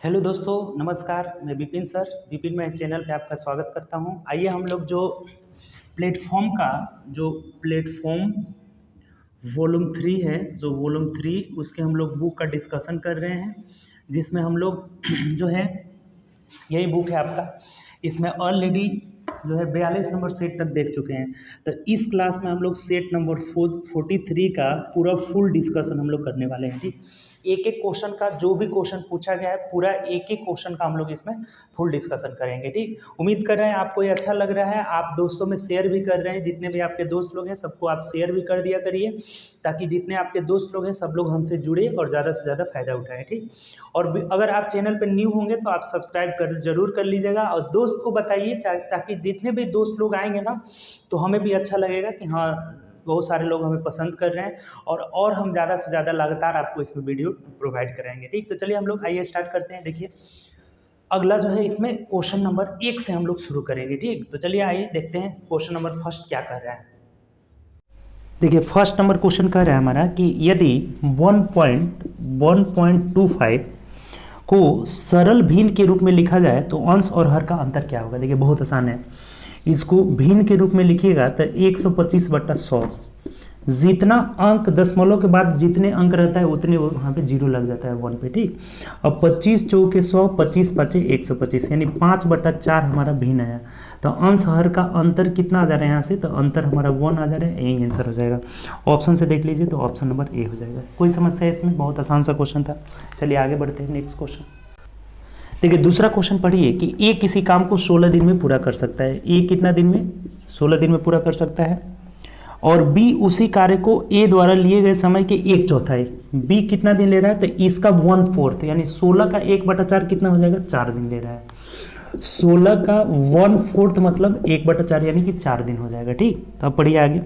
Hello दोस्तों, नमस्कार। मैं विपिन सर, विपिन मैं इस चैनल पे आपका स्वागत करता हूं। आइए हम लोग जो प्लेटफॉर्म वॉल्यूम 3 है, जो वॉल्यूम 3 उसके हम लोग बुक का डिस्कशन कर रहे हैं, जिसमें हम लोग जो है यही बुक है आपका। इसमें ऑलरेडी जो है 42 नंबर सेट तक देख चुके हैं। तो इस क्लास में हम लोग सेट नंबर 43 का पूरा फुल डिस्कशन हम लोग करने वाले हैं। ठीक, एक एक क्वेश्चन का जो भी क्वेश्चन पूछा गया है, पूरा एक एक क्वेश्चन का हम लोग इसमें फुल डिस्कशन करेंगे। ठीक, उम्मीद कर रहे हैं आपको ये अच्छा लग रहा है। आप दोस्तों में शेयर भी कर रहे हैं, जितने भी आपके दोस्त लोग हैं सबको आप शेयर भी कर दिया करिए, ताकि जितने आपके दोस्त लोग हैं सब लोग हमसे जुड़े और ज़्यादा से ज़्यादा फ़ायदा उठाएं। ठीक, और अगर आप चैनल पर न्यू होंगे तो आप सब्सक्राइब जरूर कर लीजिएगा और दोस्त को बताइए, ताकि जितने भी दोस्त लोग आएंगे ना तो हमें भी अच्छा लगेगा कि हाँ, बहुत सारे लोग हमें पसंद कर रहे हैं और हम ज़्यादा से ज़्यादा लगातार आपको इसमें वीडियो प्रोवाइड कराएंगे। ठीक, तो चलिए हम लोग आइए स्टार्ट करते हैं। देखिए, अगला जो है इसमें क्वेश्चन नंबर 1 से हम लोग शुरू करेंगे। ठीक, तो चलिए आइए देखते हैं क्वेश्चन नंबर फर्स्ट क्या कर रहा है। देखिए, फर्स्ट नंबर क्वेश्चन कह रहा है हमारा कि यदि 1.25 को सरल भिन्न के रूप में लिखा जाए तो अंश और हर का अंतर क्या होगा। देखिए, बहुत आसान है। इसको भिन्न के रूप में लिखिएगा तो 125/100, जितना अंक दशमलव के बाद जितने अंक रहता है उतने वहाँ पे जीरो लग जाता है 1 पे। ठीक, अब 25 चौके 100, 25 5 125, यानी 5/4 हमारा भिन्न आया। तो अंश हर का अंतर कितना आ जा रहा है यहाँ से, तो अंतर हमारा 1 आ जा रहा है। यही आंसर हो जाएगा। ऑप्शन से देख लीजिए तो ऑप्शन नंबर ए हो जाएगा। कोई समस्या है इसमें? बहुत आसान सा क्वेश्चन था। चलिए आगे बढ़ते हैं नेक्स्ट क्वेश्चन। देखिए, दूसरा क्वेश्चन पढ़िए कि ए किसी काम को 16 दिन में पूरा कर सकता है। ए कितना दिन में? 16 दिन में पूरा कर सकता है। और बी उसी कार्य को ए द्वारा लिए गए समय के 1/4। बी कितना दिन ले रहा है, तो इसका 1/4, यानी 16 का 1/4 कितना हो जाएगा? 4 दिन ले रहा है। 16 का 1/4 मतलब 1/4 यानी कि 4 दिन हो जाएगा। ठीक, तो अब पढ़िए आगे।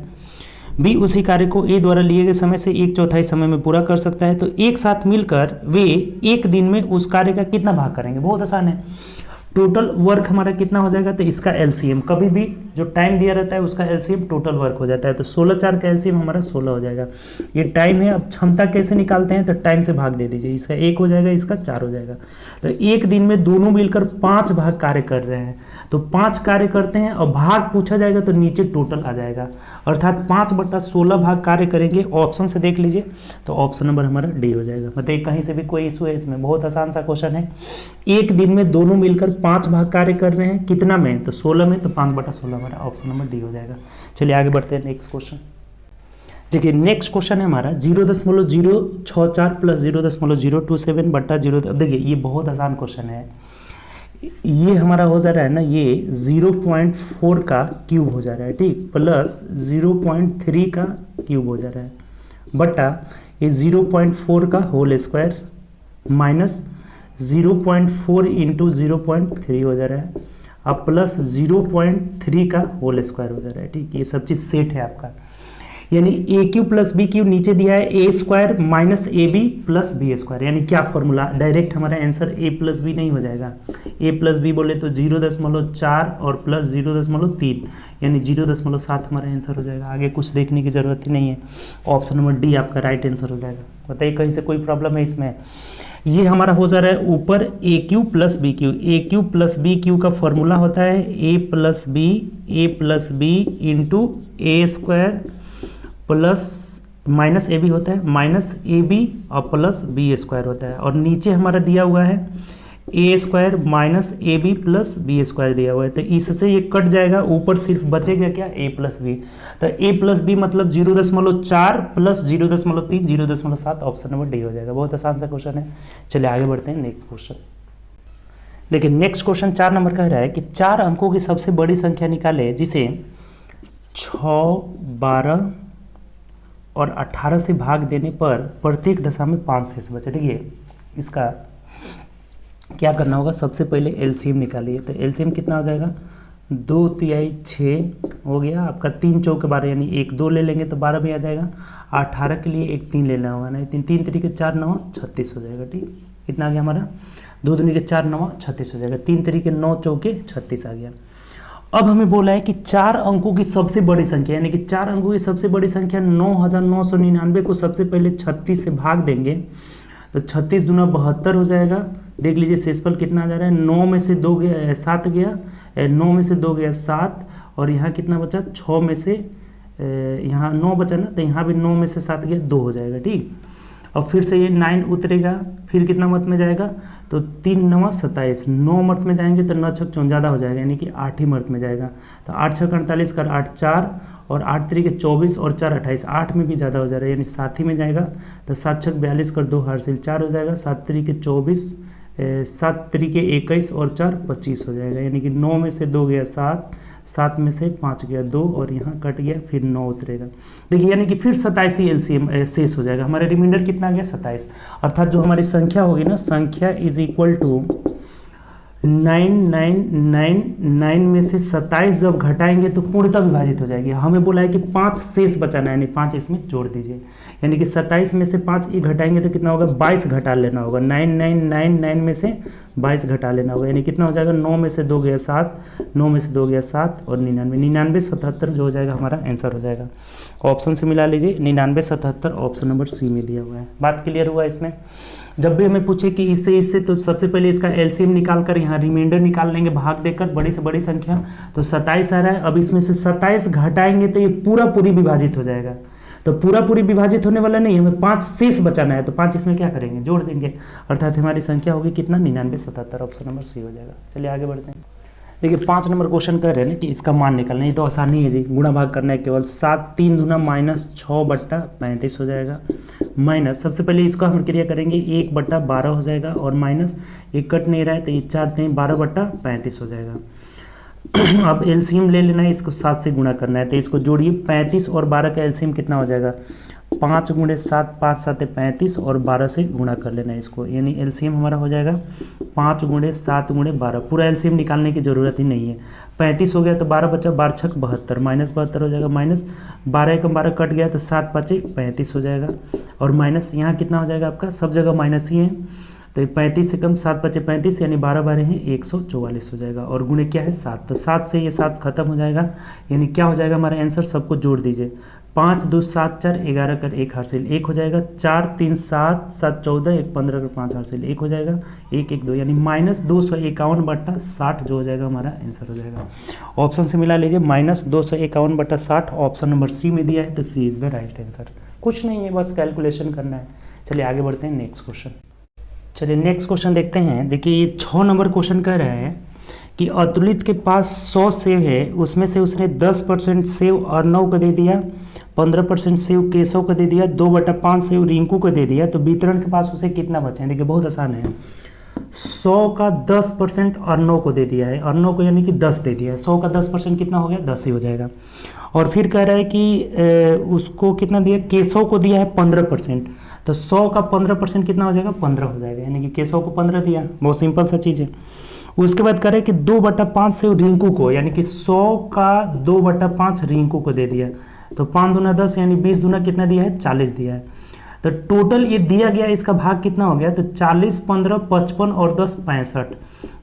बी उसी कार्य को ए द्वारा लिए गए समय से 1/4 समय में पूरा कर सकता है। तो एक साथ मिलकर वे एक दिन में उस कार्य का कितना भाग करेंगे? बहुत आसान है। टोटल वर्क हमारा कितना हो जाएगा, तो इसका एलसीएम, कभी भी जो टाइम दिया रहता है उसका एलसीएम टोटल वर्क हो जाता है। तो 16/4 का एलसीएम हमारा 16 हो जाएगा। ये टाइम है। अब क्षमता कैसे निकालते हैं, तो टाइम से भाग दे दीजिए। इसका 1 हो जाएगा, इसका 4 हो जाएगा। तो एक दिन में दोनों मिलकर 5 भाग कार्य कर रहे हैं। तो 5 कार्य करते हैं और भाग पूछा जाएगा तो नीचे टोटल आ जाएगा, अर्थात 5/16 भाग कार्य करेंगे। ऑप्शन से देख लीजिए तो ऑप्शन नंबर हमारा डी हो जाएगा। बताइए कहीं से भी कोई इशू है इसमें? बहुत आसान सा क्वेश्चन है। एक दिन में दोनों मिलकर 5 भाग कार्य कर रहे हैं, कितना में? तो 16 में। तो 5/16 हमारा ऑप्शन नंबर डी हो जाएगा। चलिए आगे बढ़ते हैं नेक्स्ट क्वेश्चन। देखिए, नेक्स्ट क्वेश्चन है हमारा 0.064 प्लस 0.027 बट्टा 0। अब देखिए, ये बहुत आसान क्वेश्चन है। ये हमारा हो जा रहा है ना, ये 0.4 का क्यूब हो जा रहा है। ठीक, प्लस 0.3 का क्यूब हो जा रहा है, बट्टा ये 0.4 का होल स्क्वायर माइनस 0.4 इंटू 0.3 हो जा रहा है, अब प्लस 0.3 का होल स्क्वायर हो जा रहा है। ठीक, ये सब चीज़ सेट है आपका। यानी A cube plus B cube, नीचे दिया है A square minus A B plus B square. यानी क्या फॉर्मूला? डायरेक्ट हमारा आंसर ए प्लस बी नहीं हो जाएगा। ए प्लस बी बोले तो 0.4 और प्लस 0.3, यानी 0.7 हमारा आंसर हो जाएगा। आगे कुछ देखने की जरूरत ही नहीं है। ऑप्शन नंबर डी आपका राइट आंसर हो जाएगा। बताइए कहीं से कोई प्रॉब्लम है इसमें? ये हमारा हो जा रहा है ऊपर A cube plus B cube. A cube plus B cube का फॉर्मूला होता है A plus B into A square plus minus A B होता है, माइनस ए बी और प्लस बी स्क्वायर होता है। और नीचे हमारा दिया हुआ है A square minus A B plus B square दिया हुआ है। तो इससे ये कट जाएगा, ऊपर सिर्फ बचेगा क्या? ए प्लस बी। तो ए प्लस बी मतलब 0.4 प्लस 0.3 0.7, ऑप्शन नंबर डी हो जाएगा। बहुत आसान सा क्वेश्चन है। चलिए आगे बढ़ते हैं नेक्स्ट क्वेश्चन। देखिए, नेक्स्ट क्वेश्चन 4 नंबर कह रहा है कि 4 अंकों की सबसे बड़ी संख्या निकाले जिसे 6, 12 और 18 से भाग देने पर प्रत्येक दशा में 5 शेष बचे। देखिए, इसका क्या करना होगा? सबसे पहले एलसीएम निकालिए। तो एलसीएम कितना हो जाएगा? 2 तिहाई 6 हो गया आपका। 3 चौके 12, यानी 1 2 ले लेंगे तो 12 भी आ जाएगा। 18 के लिए 1 3 लेना होगा ना, 3 तरीके 4 9 36 हो जाएगा। ठीक, कितना आ गया हमारा? 2 दूनी के 4 9 36 हो जाएगा। 3 तरीके 9 चौके 36 आ गया। अब हमें बोला है कि 4 अंकों की सबसे बड़ी संख्या, यानी कि 4 अंकों की सबसे बड़ी संख्या 9999 को सबसे पहले 36 से भाग देंगे तो 36 दूना 72 हो जाएगा, देख लीजिए शेषफल कितना आ जा रहा है, 9 में से 2 गया 7 गया, 9 में से 2 गया 7, और यहाँ कितना बचा 6 में से यहाँ 9 बचा ना, तो यहाँ भी 9 में से 7 गया 2 हो जाएगा। ठीक, और फिर से ये 9 उतरेगा, फिर कितना मत में जाएगा, तो 3 9 27, 9 मर्त में जाएंगे तो 9 6 ज़्यादा हो जाएगा, यानी कि 8 ही मर्त में जाएगा। तो 8 6 48 कर 8 4 और 8 3 24 और 4 28, 8 में भी ज़्यादा हो जा रहा है, यानी 7 ही में जाएगा। तो 7 6 42 कर 2 हासिल 4 हो जाएगा, 7 3 24, 7 3 21 और 4 25 हो जाएगा, यानी कि 9 में से 2 गया 7, 7 में से 5 गया 2 और यहाँ कट गया, फिर 9 उतरेगा। देखिए यानी कि फिर 27 ही एलसीएम शेष हो जाएगा। हमारा रिमाइंडर कितना गया 27, अर्थात जो हमारी संख्या होगी ना, संख्या इज इक्वल टू 9999 में से 27 जब घटाएंगे तो पूर्णतः विभाजित हो जाएगी। हमें बोला है कि 5 शेष बचाना है, यानी 5 इसमें जोड़ दीजिए, यानी कि 27 में से 5 ये घटाएंगे तो कितना होगा 22 घटा लेना होगा, 9999 में से 22 घटा लेना होगा, यानी कितना हो जाएगा 9 में से 2 गया 7, 9 में से 2 गया 7 और 99 77 जो हो जाएगा हमारा आंसर हो जाएगा। ऑप्शन से मिला लीजिए, 99 77 ऑप्शन नंबर सी में दिया हुआ है। बात क्लियर हुआ इसमें। जब भी हमें पूछे कि इससे तो सबसे पहले इसका एलसीएम निकाल कर यहाँ रिमाइंडर निकाल लेंगे, भाग देकर बड़ी से बड़ी संख्या, तो 27 आ रहा है। अब इसमें से 27 घटाएंगे तो ये पूरी विभाजित हो जाएगा, तो पूरी विभाजित होने वाला नहीं, हमें 5 शेष बचाना है, तो 5 इसमें क्या करेंगे जोड़ देंगे, अर्थात हमारी संख्या होगी कितना 99 77, ऑप्शन नंबर सी हो जाएगा। चलिए आगे बढ़ते हैं। देखिए 5 नंबर क्वेश्चन कर रहे हैं ना कि इसका मान निकालना, ये तो आसानी है जी, गुणा भाग करना है केवल। 7 3 दूना -6/35 हो जाएगा, माइनस सबसे पहले इसको हम क्रिया करेंगे 1/12 हो जाएगा, और माइनस एक कट नहीं रहा है तो ये 4 3 12/35 हो जाएगा। अब एलसीएम ले लेना है, इसको 7 से गुणा करना है, तो इसको जोड़िए, 35 और 12 का एलसीएम कितना हो जाएगा 5 × 7 5 7 35 और 12 से गुणा कर लेना है इसको, यानी एलसीएम हमारा हो जाएगा 5 × 7 × 12। पूरा एलसीएम निकालने की ज़रूरत ही नहीं है, 35 हो गया तो 12 बचा, 12 6 72, -72 हो जाएगा, माइनस 12 1 12 कट गया तो 7 5 35 हो जाएगा, और माइनस यहाँ कितना हो जाएगा आपका, सब जगह माइनस ही है, तो 35 से कम 7 5 35, यानी 12 12 है 144 हो जाएगा, और गुणे क्या है 7, तो 7 से ये 7 खत्म हो जाएगा, यानी क्या हो जाएगा हमारा आंसर, सबको जोड़ दीजिए, 5 2 7 4 11 कर 1 हासिल 1 हो जाएगा, 4 3 7 7 14 1 15 कर 5 हासिल 1 हो जाएगा, 1 1 2, यानी -251/60 जो हो जाएगा हमारा आंसर हो जाएगा। ऑप्शन से मिला लीजिए, -251/60 ऑप्शन नंबर सी में दिया है, तो सी इज द राइट आंसर। कुछ नहीं है, बस कैलकुलेशन करना है। चलिए आगे बढ़ते हैं नेक्स्ट क्वेश्चन। चलिए नेक्स्ट क्वेश्चन देखते हैं। देखिए ये 6 नंबर क्वेश्चन कह रहे हैं कि अतुलित के पास 100 सेव है, उसमें से उसने 10% सेव अर्णव को दे दिया, 15% सेव केशव को दे दिया, 2/5 सेव रिंकू को दे दिया, तो वितरण के पास उसे कितना बचे? देखिए बहुत आसान है, 100 का 10% अर्णव को दे दिया है, अर्णव को यानी कि 10 दे दिया है, 100 का 10% कितना हो गया 10 ही हो जाएगा। और फिर कह रहा है कि उसको कितना दिया, केशव को दिया है 15%, तो 100 का 15% कितना हो जाएगा 15 हो जाएगा, यानी कि केशव को 15 दिया, बहुत सिंपल सा चीज़ है। उसके बाद कह रहे हैं कि 2/5 से रिंकू को, यानी कि 100 का 2/5 रिंकू को दे दिया, तो 5 दूना 10, यानी 20 दूना कितना दिया है 40 दिया है, तो टोटल ये दिया गया इसका भाग कितना हो गया, तो 40 15 55 और 10 65,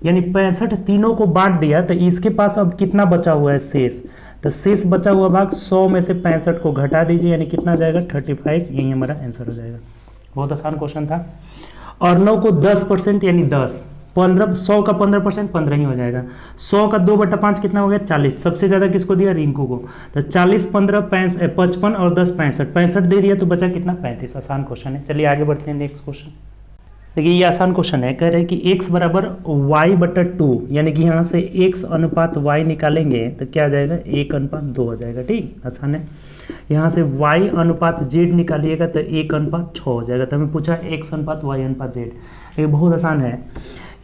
यानी 65 तीनों को बांट दिया, तो इसके पास अब कितना बचा हुआ है शेष, तो शेष बचा हुआ भाग 100 में से 65 को घटा दीजिए, यानी कितना जाएगा 35, यही हमारा आंसर हो जाएगा। बहुत आसान क्वेश्चन था। अर्णव को 10% यानी 10, 15 100 का 15% 15 ही हो जाएगा, 100 का 2/5 कितना हो गया 40, सबसे ज़्यादा किसको दिया रिंकू को, तो 40 15 55 और 10 65 दे दिया, तो बचा कितना 35। आसान क्वेश्चन है। चलिए आगे बढ़ते हैं नेक्स्ट क्वेश्चन। देखिए ये आसान क्वेश्चन है, कह रहे हैं कि x = y/2, यानी कि यहाँ से x अनुपात y निकालेंगे तो क्या आ जाएगा 1:2 हो जाएगा। ठीक, आसान है। यहाँ से y अनुपात z निकालिएगा तो 1:6 हो जाएगा, तो हमें पूछा x अनुपात y अनुपात z, ये बहुत आसान है।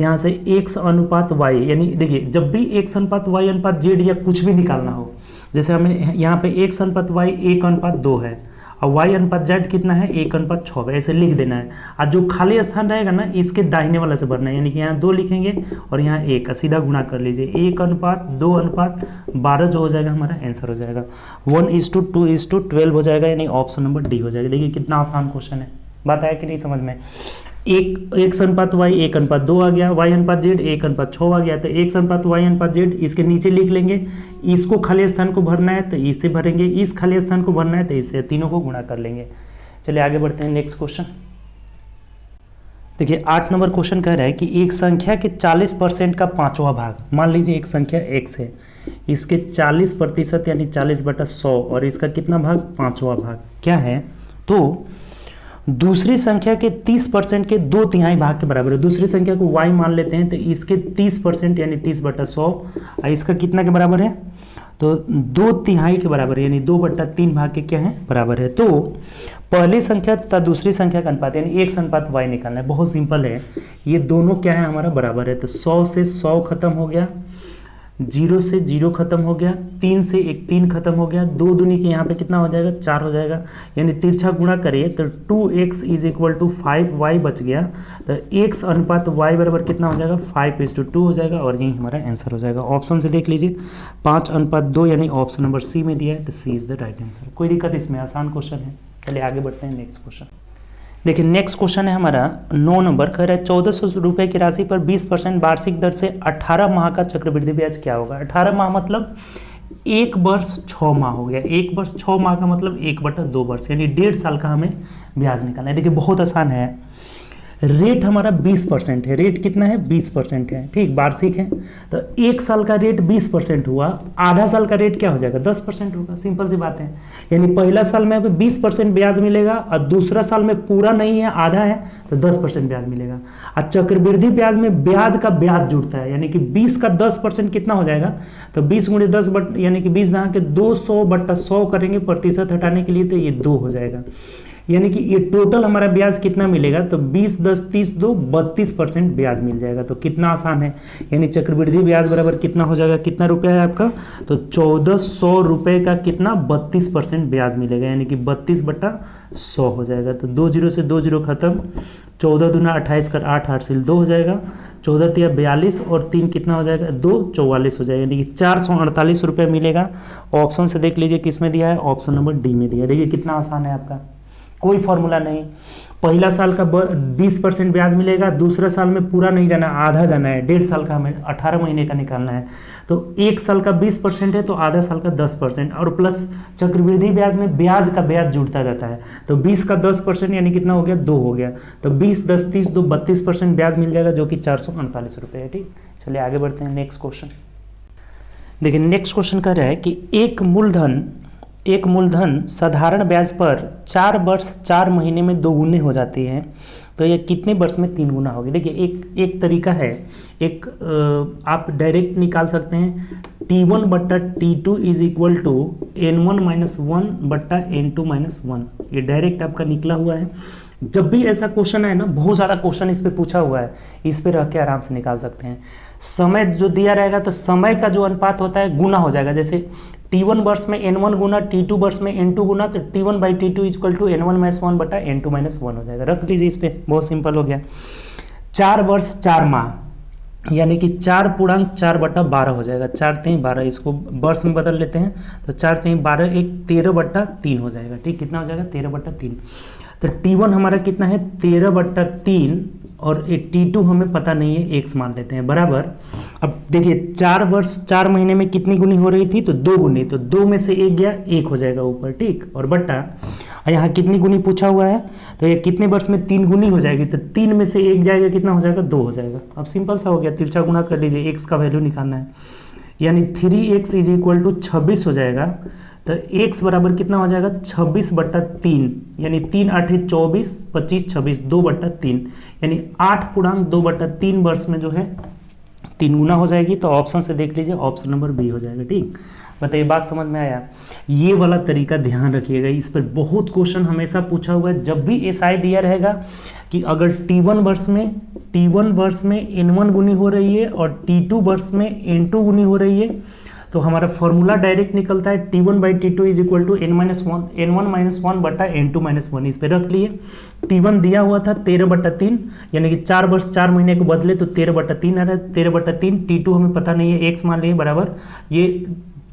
यहाँ से x अनुपात y, यानी देखिए जब भी x अनुपात y अनुपात z या कुछ भी निकालना हो, जैसे हमें यहाँ पे x अनुपात y 1:2 है और y अनुपात z कितना है 1:6, ऐसे लिख देना है। और जो खाली स्थान रहेगा ना इसके दाहिने वाला से भरना है, यानी कि यहाँ 2 लिखेंगे और यहाँ 1, सीधा गुणा कर लीजिए, 1:2:12 जो हो जाएगा हमारा आंसर हो जाएगा। 1:2:12 हो जाएगा, यानी ऑप्शन नंबर डी हो जाएगा। देखिए कितना आसान क्वेश्चन है, बात आया कि नहीं समझ में। x अनुपात y 1:2 आ गया, y अनुपात z 1:6 आ गया, तो x अनुपात y अनुपात z इसके नीचे लिख लेंगे, इसको खाली स्थान को भरना है तो इससे भरेंगे, इस खाली स्थान को भरना है तो इससे, तीनों को गुणा कर लेंगे। चलिए आगे बढ़ते हैं नेक्स्ट क्वेश्चन। देखिए 8 नंबर क्वेश्चन कह रहा है कि एक संख्या के 40% का पांचवा भाग, मान लीजिए एक संख्या x है, इसके 40% यानी 40/100 और इसका कितना भाग, पांचवा भाग क्या है, तो दूसरी संख्या के 30% के 2/3 भाग के बराबर है। दूसरी संख्या को y मान लेते हैं, तो इसके 30% यानी 30/100 और इसका कितना के बराबर है, तो 2/3 के बराबर है, यानी 2/3 भाग के क्या है, बराबर है। तो पहली संख्या तथा दूसरी संख्या का अनुपात यानी x/y निकालना है। बहुत सिंपल है, ये दोनों क्या है, हमारा बराबर है। तो 100 से 100 खत्म हो गया, 0 से 0 खत्म हो गया, 3 से 1 3 खत्म हो गया, 2 दूनी के यहाँ पे कितना हो जाएगा, 4 हो जाएगा, यानी तिरछा गुणा करिए तो 2x = 5y बच गया। तो x/y बराबर कितना हो जाएगा, 5:2 हो जाएगा और यही हमारा आंसर हो जाएगा। ऑप्शन से देख लीजिए 5:2 यानी ऑप्शन नंबर सी में दिया है, तो सी इज द राइट आंसर। कोई दिक्कत इसमें, आसान क्वेश्चन है। चलिए आगे बढ़ते हैं नेक्स्ट क्वेश्चन। देखिए नेक्स्ट क्वेश्चन है हमारा 9 नंबर, कह रहा है 1400 रुपये की राशि पर 20% वार्षिक दर से 18 माह का चक्रवृद्धि ब्याज क्या होगा। 18 माह मतलब 1 वर्ष 6 माह हो गया। 1 वर्ष 6 माह का मतलब 1/2 वर्ष, यानी 1.5 साल का हमें ब्याज निकालना है। देखिए बहुत आसान है, रेट हमारा 20% है। रेट कितना है, 20% है, ठीक, वार्षिक है। तो 1 साल का रेट 20% हुआ, आधा साल का रेट क्या हो जाएगा, 10% होगा। सिंपल सी बात है, यानी पहला साल में 20% ब्याज मिलेगा और दूसरा साल में पूरा नहीं है, आधा है, तो 10% ब्याज मिलेगा। और चक्रवृद्धि ब्याज में ब्याज का ब्याज जुड़ता है, यानी कि 20 का 10% कितना हो जाएगा, तो 20 × 10 यानी कि 20 यहाँ के 200/100 करेंगे प्रतिशत हटाने के लिए, तो ये 2 हो जाएगा। यानी कि ये टोटल हमारा ब्याज कितना मिलेगा, तो 20 10 30 2 32% ब्याज मिल जाएगा। तो कितना आसान है, यानी चक्रवृद्धि ब्याज बराबर कितना हो जाएगा, कितना रुपया है आपका, तो 1400 रुपये का कितना 32% ब्याज मिलेगा, यानी कि 32/100 हो जाएगा। तो 2 0 से 2 0 खत्म, 14 दूना 28 कर 8 8 से 2 हो जाएगा, 14 तिया 42 और 3 कितना हो जाएगा, 2 44 हो जाएगा, यानी कि 448 रुपये मिलेगा। ऑप्शन से देख लीजिए किस में दिया है, ऑप्शन नंबर डी में दिया है। देखिए कितना आसान है आपका, कोई फॉर्मूला नहीं। पहला साल का 20% ब्याज मिलेगा, दूसरा साल में पूरा नहीं जाना, आधा जाना है, 1.5 साल का हमें 18 महीने का निकालना है। तो 1 साल का 20% है, तो आधा साल का 10% और प्लस चक्रवृद्धि ब्याज में ब्याज का ब्याज जुड़ता जाता है। तो 20 का 10% यानी कितना हो गया, 2 हो गया। तो 20 10 30 2 32% ब्याज मिल जाएगा, जो कि 448 रुपये है, ठीक। चलिए आगे बढ़ते हैं नेक्स्ट क्वेश्चन। देखिए नेक्स्ट क्वेश्चन कह रहा है कि एक मूलधन साधारण ब्याज पर 4 वर्ष 4 महीने में 2 गुने हो जाती है, तो यह कितने वर्ष में 3 गुना होगी। देखिए एक तरीका है, एक आप डायरेक्ट निकाल सकते हैं, T1/T2 = N1 - 1/N2 - 1। ये डायरेक्ट आपका निकला हुआ है। जब भी ऐसा क्वेश्चन है ना, बहुत ज़्यादा क्वेश्चन इस पे पूछा हुआ है, इस पे रख के आराम से निकाल सकते हैं। समय जो दिया रहेगा तो समय का जो अनुपात होता है गुना हो जाएगा। जैसे T1 वर्ष में N1 गुना, T2 वर्ष में N2 गुना, तो T1/T2 = N1 - 1/N2 - 1 हो जाएगा। रख लीजिए इस पे, बहुत सिंपल हो गया। 4 वर्ष 4 माह यानी कि 4/4 हो जाएगा। 4 3 12, इसको वर्ष में बदल लेते हैं, तो 4 3 12 1 13/3 हो जाएगा, ठीक। कितना हो जाएगा, 13/3। तो T1 हमारा कितना है, 13/3 और एक T2 हमें पता नहीं है, x मान लेते हैं, बराबर। अब देखिए 4 वर्ष 4 महीने में कितनी गुनी हो रही थी, तो 2 गुनी, तो 2 में से 1 गया, 1 हो जाएगा ऊपर, ठीक, और बट्टा। यहाँ कितनी गुनी पूछा हुआ है, तो ये कितने वर्ष में 3 गुनी हो जाएगी, तो 3 में से 1 जाएगा, कितना हो जाएगा, 2 हो जाएगा। अब सिंपल सा हो गया, तिरछा गुणा कर लीजिए, x का वैल्यू निकालना है, यानी 3x = 26 हो जाएगा। तो x बराबर कितना हो जाएगा, 26/3, यानी 3 8 24 25 26 2/3, यानी 8×2/3 वर्ष में जो है 3 गुना हो जाएगी। तो ऑप्शन से देख लीजिए, ऑप्शन नंबर बी हो जाएगा, ठीक। बताइए बात समझ में आया। ये वाला तरीका ध्यान रखिएगा, इस पर बहुत क्वेश्चन हमेशा पूछा हुआ है। जब भी SI दिया रहेगा कि अगर T1 वर्ष में N1 गुनी हो रही है और T2 वर्ष में N2 गुनी हो रही है, तो हमारा फॉर्मूला डायरेक्ट निकलता है T1/T2 = N1 - 1/N2 - 1। इस पे रख लिए। T1 दिया हुआ था 13/3, यानी कि 4 वर्ष 4 महीने को बदले तो 13/3 आ रहा है, 13/3। T2 हमें पता नहीं है, x मान लिए, बराबर। ये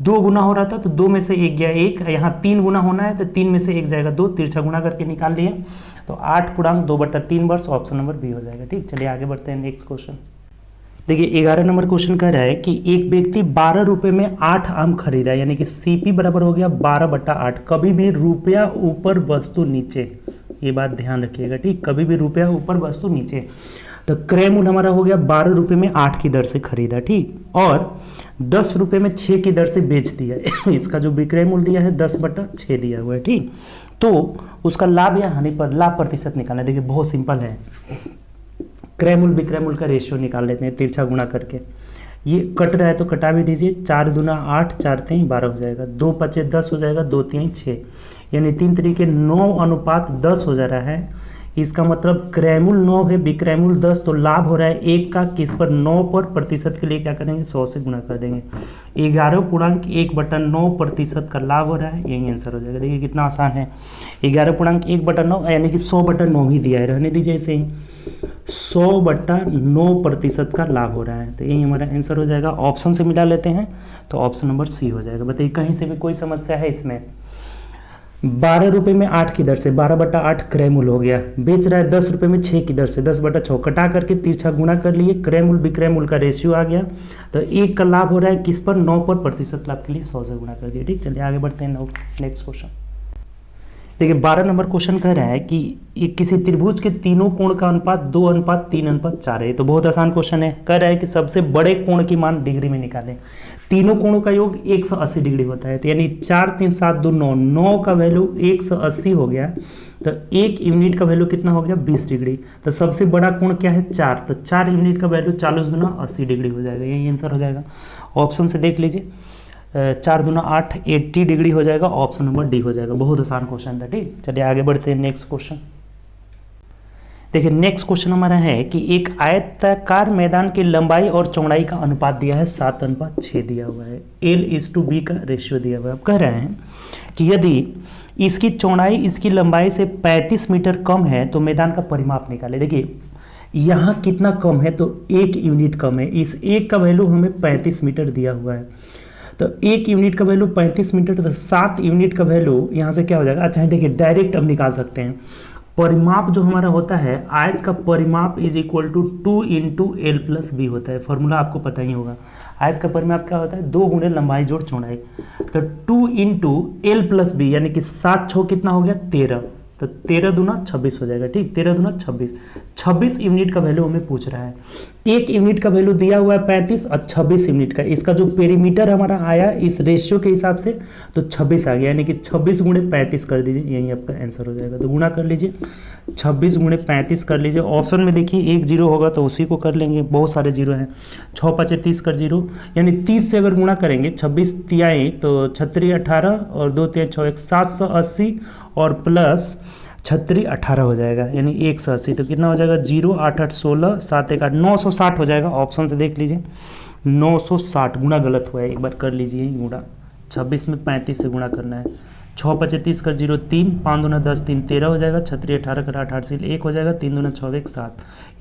2 गुना हो रहा था, तो 2 में से 1 गया 1, यहाँ 3 गुना होना है, तो 3 में से 1 जाएगा 2, तिरछा गुना करके निकाल लिए। तो 8×2/3 वर्ष, ऑप्शन नंबर बी हो जाएगा, ठीक। चलिए आगे बढ़ते हैं नेक्स्ट क्वेश्चन। देखिए 11 नंबर क्वेश्चन कह रहा है कि एक व्यक्ति 12 रुपये में 8 आम खरीदा, यानी कि CP बराबर हो गया 12/8। कभी भी रुपया ऊपर वस्तु नीचे, ये बात ध्यान रखिएगा, ठीक। कभी भी रुपया ऊपर वस्तु नीचे। तो क्रय मूल्य हमारा हो गया 12 रुपये में 8 की दर से खरीदा, ठीक, और 10 रुपये में 6 की दर से बेच दिया। इसका जो विक्रय मूल्य दिया है 10/6 दिया हुआ है, ठीक। तो उसका लाभ या हानि पर लाभ प्रतिशत निकालना है। देखिए बहुत सिंपल है, क्रय मूल्य विक्रय मूल्य का रेशियो निकाल लेते हैं तिरछा गुणा करके। ये कट रहा है तो कटा भी दीजिए, 4 दूना 8, 4 3 12 हो जाएगा, 2 5 10 हो जाएगा, 2 3 6, यानी 3 तरीके 9:10 हो जा रहा है। इसका मतलब क्रय मूल्य 9 है, विक्रय मूल्य 10, तो लाभ हो रहा है 1 का, किस पर 9 पर, प्रतिशत के लिए क्या करेंगे 100 से गुणा कर देंगे। 11.1/9% का लाभ हो रहा है, यही आंसर हो जाएगा। देखिए कितना आसान है, 11.1/9 यानी कि 100/9 ही दिया है, रहने दीजिए ऐसे ही, 100/9% का लाभ हो रहा है, तो यही हमारा आंसर हो जाएगा। ऑप्शन से मिला लेते हैं तो ऑप्शन नंबर सी हो जाएगा। बताइए कहीं से भी कोई समस्या है इसमें। 12 रुपये में 8 की दर से 12/8 क्रय मूल्य हो गया, बेच रहा है 10 रुपये में 6 की दर से 10/6, कटा करके तिरछा गुणा कर लिए, क्रय मूल्य विक्रय मूल्य का रेशियो आ गया, तो 1 का लाभ हो रहा है किस पर 9 पर, प्रतिशत लाभ के लिए 100 से गुणा कर दिया, ठीक। चलिए आगे बढ़ते हैं नेक्स्ट क्वेश्चन। देखिए 12 नंबर क्वेश्चन कह रहा है कि किसी त्रिभुज के तीनों कोण का अनुपात 2:3:4 है। तो बहुत आसान क्वेश्चन है, कह रहा है कि सबसे बड़े कोण की मान डिग्री में निकालें। तीनों कोणों का योग 180 डिग्री होता है, तो यानी 4 3 7 2 9, 9 का वैल्यू 180 हो गया, तो 1 यूनिट का वैल्यू कितना हो गया 20 डिग्री। तो सबसे बड़ा कोण क्या है 4, तो 4 यूनिट का वैल्यू 40 दूना 80 डिग्री हो जाएगा, यही आंसर हो जाएगा। ऑप्शन से देख लीजिए, 4 दूना 8, 80 डिग्री हो जाएगा, ऑप्शन नंबर डी हो जाएगा। बहुत आसान क्वेश्चन था, ठीक। चलिए आगे बढ़ते हैं नेक्स्ट क्वेश्चन। देखिए नेक्स्ट क्वेश्चन हमारा है कि एक आयताकार मैदान की लंबाई और चौड़ाई का अनुपात दिया है 7:6 दिया हुआ है, L/B का रेशियो दिया हुआ है। अब कह रहे हैं कि यदि इसकी चौड़ाई इसकी लंबाई से 35 मीटर कम है तो मैदान का परिमाप निकाले। देखिए यहाँ कितना कम है, तो 1 यूनिट कम है, इस 1 का वैल्यू हमें 35 मीटर दिया हुआ है, तो 1 यूनिट का वैल्यू 35 मीटर, तो 7 यूनिट का वैल्यू यहाँ से क्या हो जाएगा। अच्छा देखिए डायरेक्ट अब निकाल सकते हैं, परिमाप जो हमारा होता है आयत का परिमाप इज इक्वल टू 2 × L+B होता है, फॉर्मूला आपको पता ही होगा। आयत का परिमाप क्या होता है 2 गुणे लंबाई जोड़ चौड़ाई, तो 2 × L+B यानी कि 7 6 कितना हो गया 13, तो 13 दूना 26 हो जाएगा, ठीक। 13 दूना 26, 26 यूनिट का वैल्यू हमें पूछ रहा है। 1 यूनिट का वैल्यू दिया हुआ है 35 और 26 यूनिट का, इसका जो पेरीमीटर हमारा आया इस रेशियो के हिसाब से तो 26 आ गया, यानी कि 26 × 35 कर दीजिए, यही आपका आंसर हो जाएगा। तो गुणा कर लीजिए, 26 × 35 कर लीजिए। ऑप्शन में देखिए 1 0 होगा तो उसी को कर लेंगे, बहुत सारे जीरो हैं, 6 5 30 कर 0, यानी 30 से अगर गुणा करेंगे 26 तियाई तो 36 18 और 2 3 6 1 780 और प्लस 36 18 हो जाएगा, यानी 180, तो कितना हो जाएगा 0 8 8 16 7 1 8 960 हो जाएगा। ऑप्शन से देख लीजिए 960, गुणा गलत हुआ है, एक बार कर लीजिए गुणा, 26 में 35 से गुणा करना है, 6 5 30 कर 0 3, 5 दूना 10 3 13 हो जाएगा, 36 18 कर 8 8 से 1 हो जाएगा, 3 दूना 6 1 7,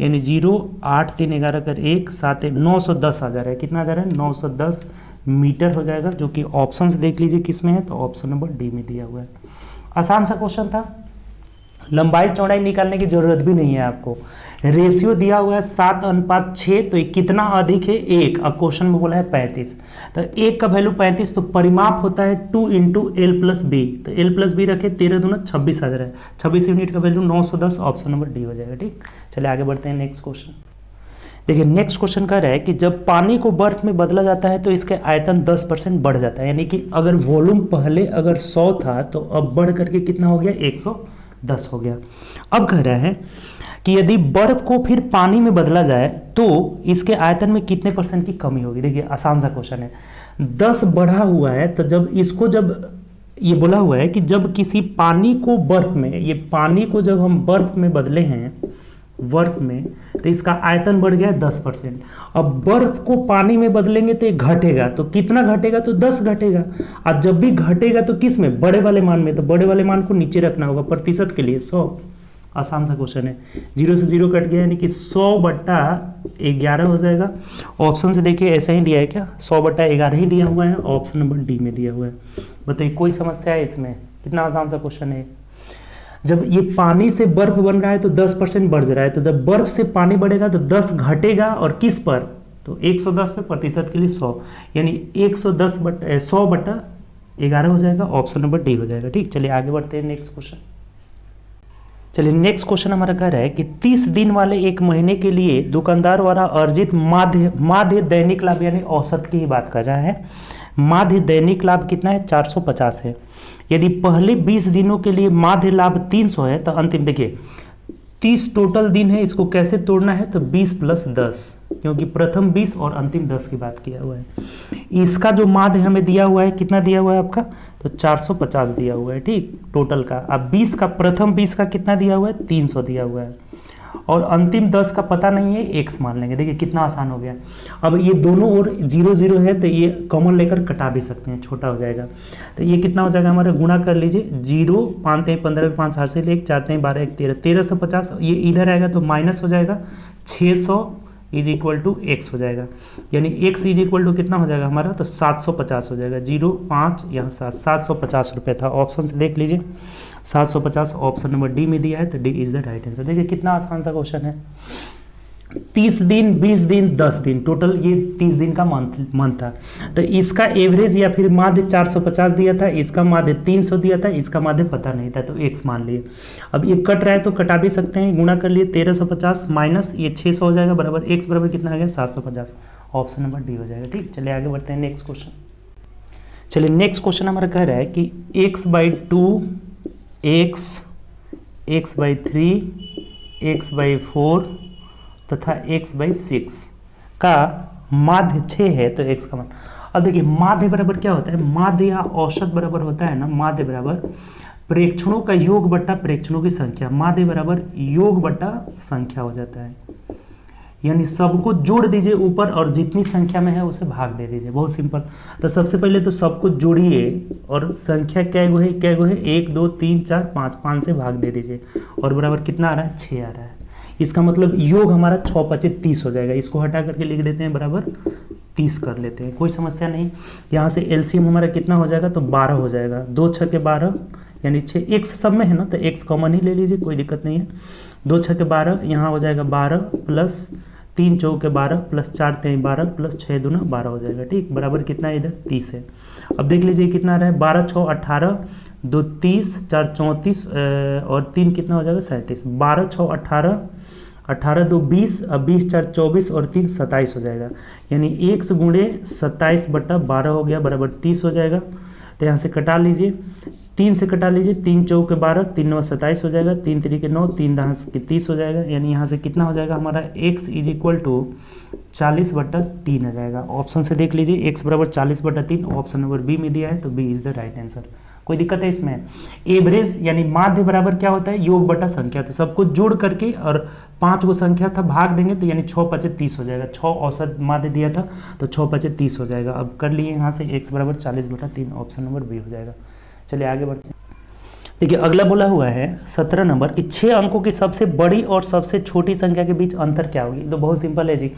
यानी 0 8 3 11 कर 1 7 910 आ जा रहा है, कितना आ जा रहा है 910 मीटर हो जाएगा, जो कि ऑप्शन से देख लीजिए किस में है, तो ऑप्शन नंबर डी में दिया हुआ है। आसान सा क्वेश्चन था, लंबाई चौड़ाई निकालने की जरूरत भी नहीं है आपको, रेशियो दिया हुआ है 7:6, तो ये कितना अधिक है 1, अब क्वेश्चन में बोला है 35, तो 1 का वैल्यू 35, तो परिमाप होता है 2 × L+B, तो L+B रखे 13 दूना 26 आ जा रहा है, 26 यूनिट का वैल्यू 910, ऑप्शन नंबर डी हो जाएगा, ठीक। चलिए आगे बढ़ते हैं नेक्स्ट क्वेश्चन। देखिए नेक्स्ट क्वेश्चन कह रहा है कि जब पानी को बर्फ में बदला जाता है तो इसके आयतन 10% बढ़ जाता है, यानी कि अगर वॉल्यूम पहले अगर 100 था तो अब बढ़ करके कितना हो गया 110 हो गया। अब कह रहा है कि यदि बर्फ को फिर पानी में बदला जाए तो इसके आयतन में कितने % की कमी होगी। देखिए आसान सा क्वेश्चन है, 10 बढ़ा हुआ है, तो जब इसको जब ये बोला हुआ है कि जब किसी पानी को बर्फ में, ये पानी को जब हम बर्फ में बदले हैं बर्फ में, तो इसका आयतन बढ़ गया 10%। अब बर्फ को पानी में बदलेंगे तो ये घटेगा, तो कितना घटेगा तो 10 घटेगा, और जब भी घटेगा तो किस में, बड़े वाले मान में, तो बड़े वाले मान को नीचे रखना होगा, प्रतिशत के लिए 100। आसान सा क्वेश्चन है, 0 से 0 कट गया, यानी कि 100/11 हो जाएगा। ऑप्शन से देखिए ऐसा ही दिया है क्या, 100/11 ही दिया हुआ है, ऑप्शन नंबर डी में दिया हुआ है। बताइए कोई समस्या है इसमें, कितना आसान सा क्वेश्चन है। जब ये पानी से बर्फ बन रहा है तो 10% बढ़ रहा है, तो जब बर्फ से पानी बढ़ेगा तो 10 घटेगा, और किस पर, तो 110 पे, प्रतिशत के लिए 100, यानी 100/11 हो जाएगा, ऑप्शन नंबर डी हो जाएगा, ठीक। चलिए आगे बढ़ते हैं नेक्स्ट क्वेश्चन। चलिए नेक्स्ट क्वेश्चन हमारा कह रहा है कि 30 दिन वाले एक महीने के लिए दुकानदार द्वारा अर्जित माध्य दैनिक लाभ यानी औसत की ही बात कर रहा है। माध्य दैनिक लाभ कितना है 450 है। यदि पहले 20 दिनों के लिए माध्य लाभ 300 है तो अंतिम देखिए 30 टोटल दिन है, इसको कैसे तोड़ना है तो 20 + 10, क्योंकि प्रथम 20 और अंतिम 10 की बात किया हुआ है। इसका जो माध्य हमें दिया हुआ है कितना दिया हुआ है आपका तो 450 दिया हुआ है, ठीक टोटल का। अब 20 का प्रथम 20 का कितना दिया हुआ है 300 दिया हुआ है, और अंतिम 10 का पता नहीं है, x मान लेंगे। देखिए कितना आसान हो गया। अब ये दोनों ओर 0 0 है तो ये कॉमन लेकर कटा भी सकते हैं, छोटा हो जाएगा। तो ये कितना हो जाएगा हमारा, गुणा कर लीजिए 0 5 3 15 5 8 से 1 4 3 12 1 13 1350, ये इधर आएगा तो माइनस हो जाएगा 600 = x हो जाएगा, यानी x = कितना हो जाएगा हमारा तो 750 हो जाएगा। 0 5 यहाँ 750 रुपये था। ऑप्शन से देख लीजिए 750 ऑप्शन नंबर डी में दिया है, तो D is the right answer. देखिए कितना आसान सा क्वेश्चन है। 30 दिन 20 दिन 10 दिन टोटल ये 30 दिन का मंथ था, तो इसका एवरेज या फिर माध्य 450 दिया था, इसका माध्य 300 दिया था, इसका माध्य पता नहीं था तो x मान लिए। अब ये कट रहा है तो कटा भी सकते हैं, गुणा कर लिए 1350 माइनस ये 600 हो जाएगा बराबर x बराबर कितना आ गया 750। ऑप्शन नंबर डी हो जाएगा, ठीक। चलिए आगे बढ़ते हैं नेक्स्ट क्वेश्चन। चलिए नेक्स्ट क्वेश्चन हमारा कह रहा है कि x/2 x/3 x/4 तथा x/6 का माध्य 6 है तो x का मान। अब देखिए माध्य बराबर क्या होता है, माध्य या औसत बराबर होता है ना, माध्य बराबर प्रेक्षणों का योग बट्टा प्रेक्षणों की संख्या, माध्य बराबर योग बट्टा संख्या हो जाता है। यानी सबको जोड़ दीजिए ऊपर और जितनी संख्या में है उसे भाग दे दीजिए, बहुत सिंपल। तो सबसे पहले तो सबको जोड़िए और संख्या क्या गो है 1 2 3 4 5 5 से भाग दे दीजिए और बराबर कितना आ रहा है 6 आ रहा है। इसका मतलब योग हमारा 6 × 5 = 30 हो जाएगा। इसको हटा करके लिख देते हैं बराबर 30 कर लेते हैं, कोई समस्या नहीं। यहाँ से एलसीएम हमारा कितना हो जाएगा तो 12 हो जाएगा। 2 × 6 = 12 यानी 6, x सब में है ना तो x कॉमन ही ले लीजिए, कोई दिक्कत नहीं है। 2 × 6 = 12 यहाँ हो जाएगा 12 प्लस 3 × 4 = 12 प्लस 4 × 3 = 12 प्लस 6 × 2 = 12 हो जाएगा, ठीक। बराबर कितना है इधर 30 है। अब देख लीजिए कितना आ रहा है 12 × 6 = 18 2 30 4 34 और 3 कितना हो जाएगा 37। 12 × 6 = 18 18 2 20 अब 20 4 24 और 3 27 हो जाएगा, यानी x × 27/12 हो गया बराबर 30 हो जाएगा। तो यहाँ से कटा लीजिए, 3 से कटा लीजिए, 3 × 4 = 12 3 × 9 = 27 हो जाएगा, 3 × 3 = 9 3 × 10 = 30 हो जाएगा, यानी यहाँ से कितना हो जाएगा हमारा x = 40/3 आ जाएगा। ऑप्शन से देख लीजिए x बराबर 40/3 ऑप्शन नंबर बी में दिया है, तो B is the right answer. कोई दिक्कत है इसमें। एवरेज यानी माध्य बराबर क्या होता है योग बटा संख्या, तो सबको जोड़ करके और 5 गो संख्या था भाग देंगे तो यानी 6 × 5 = 30 हो जाएगा। 6 औसत माध्य दिया था तो 6 × 5 = 30 हो जाएगा। अब कर लिए यहाँ से x बराबर 40/3 ऑप्शन नंबर बी हो जाएगा। चलिए आगे बढ़ते हैं। देखिए अगला बोला हुआ है 17 नंबर कि 6 अंकों की सबसे बड़ी और सबसे छोटी संख्या के बीच अंतर क्या होगी। तो बहुत सिंपल है जी,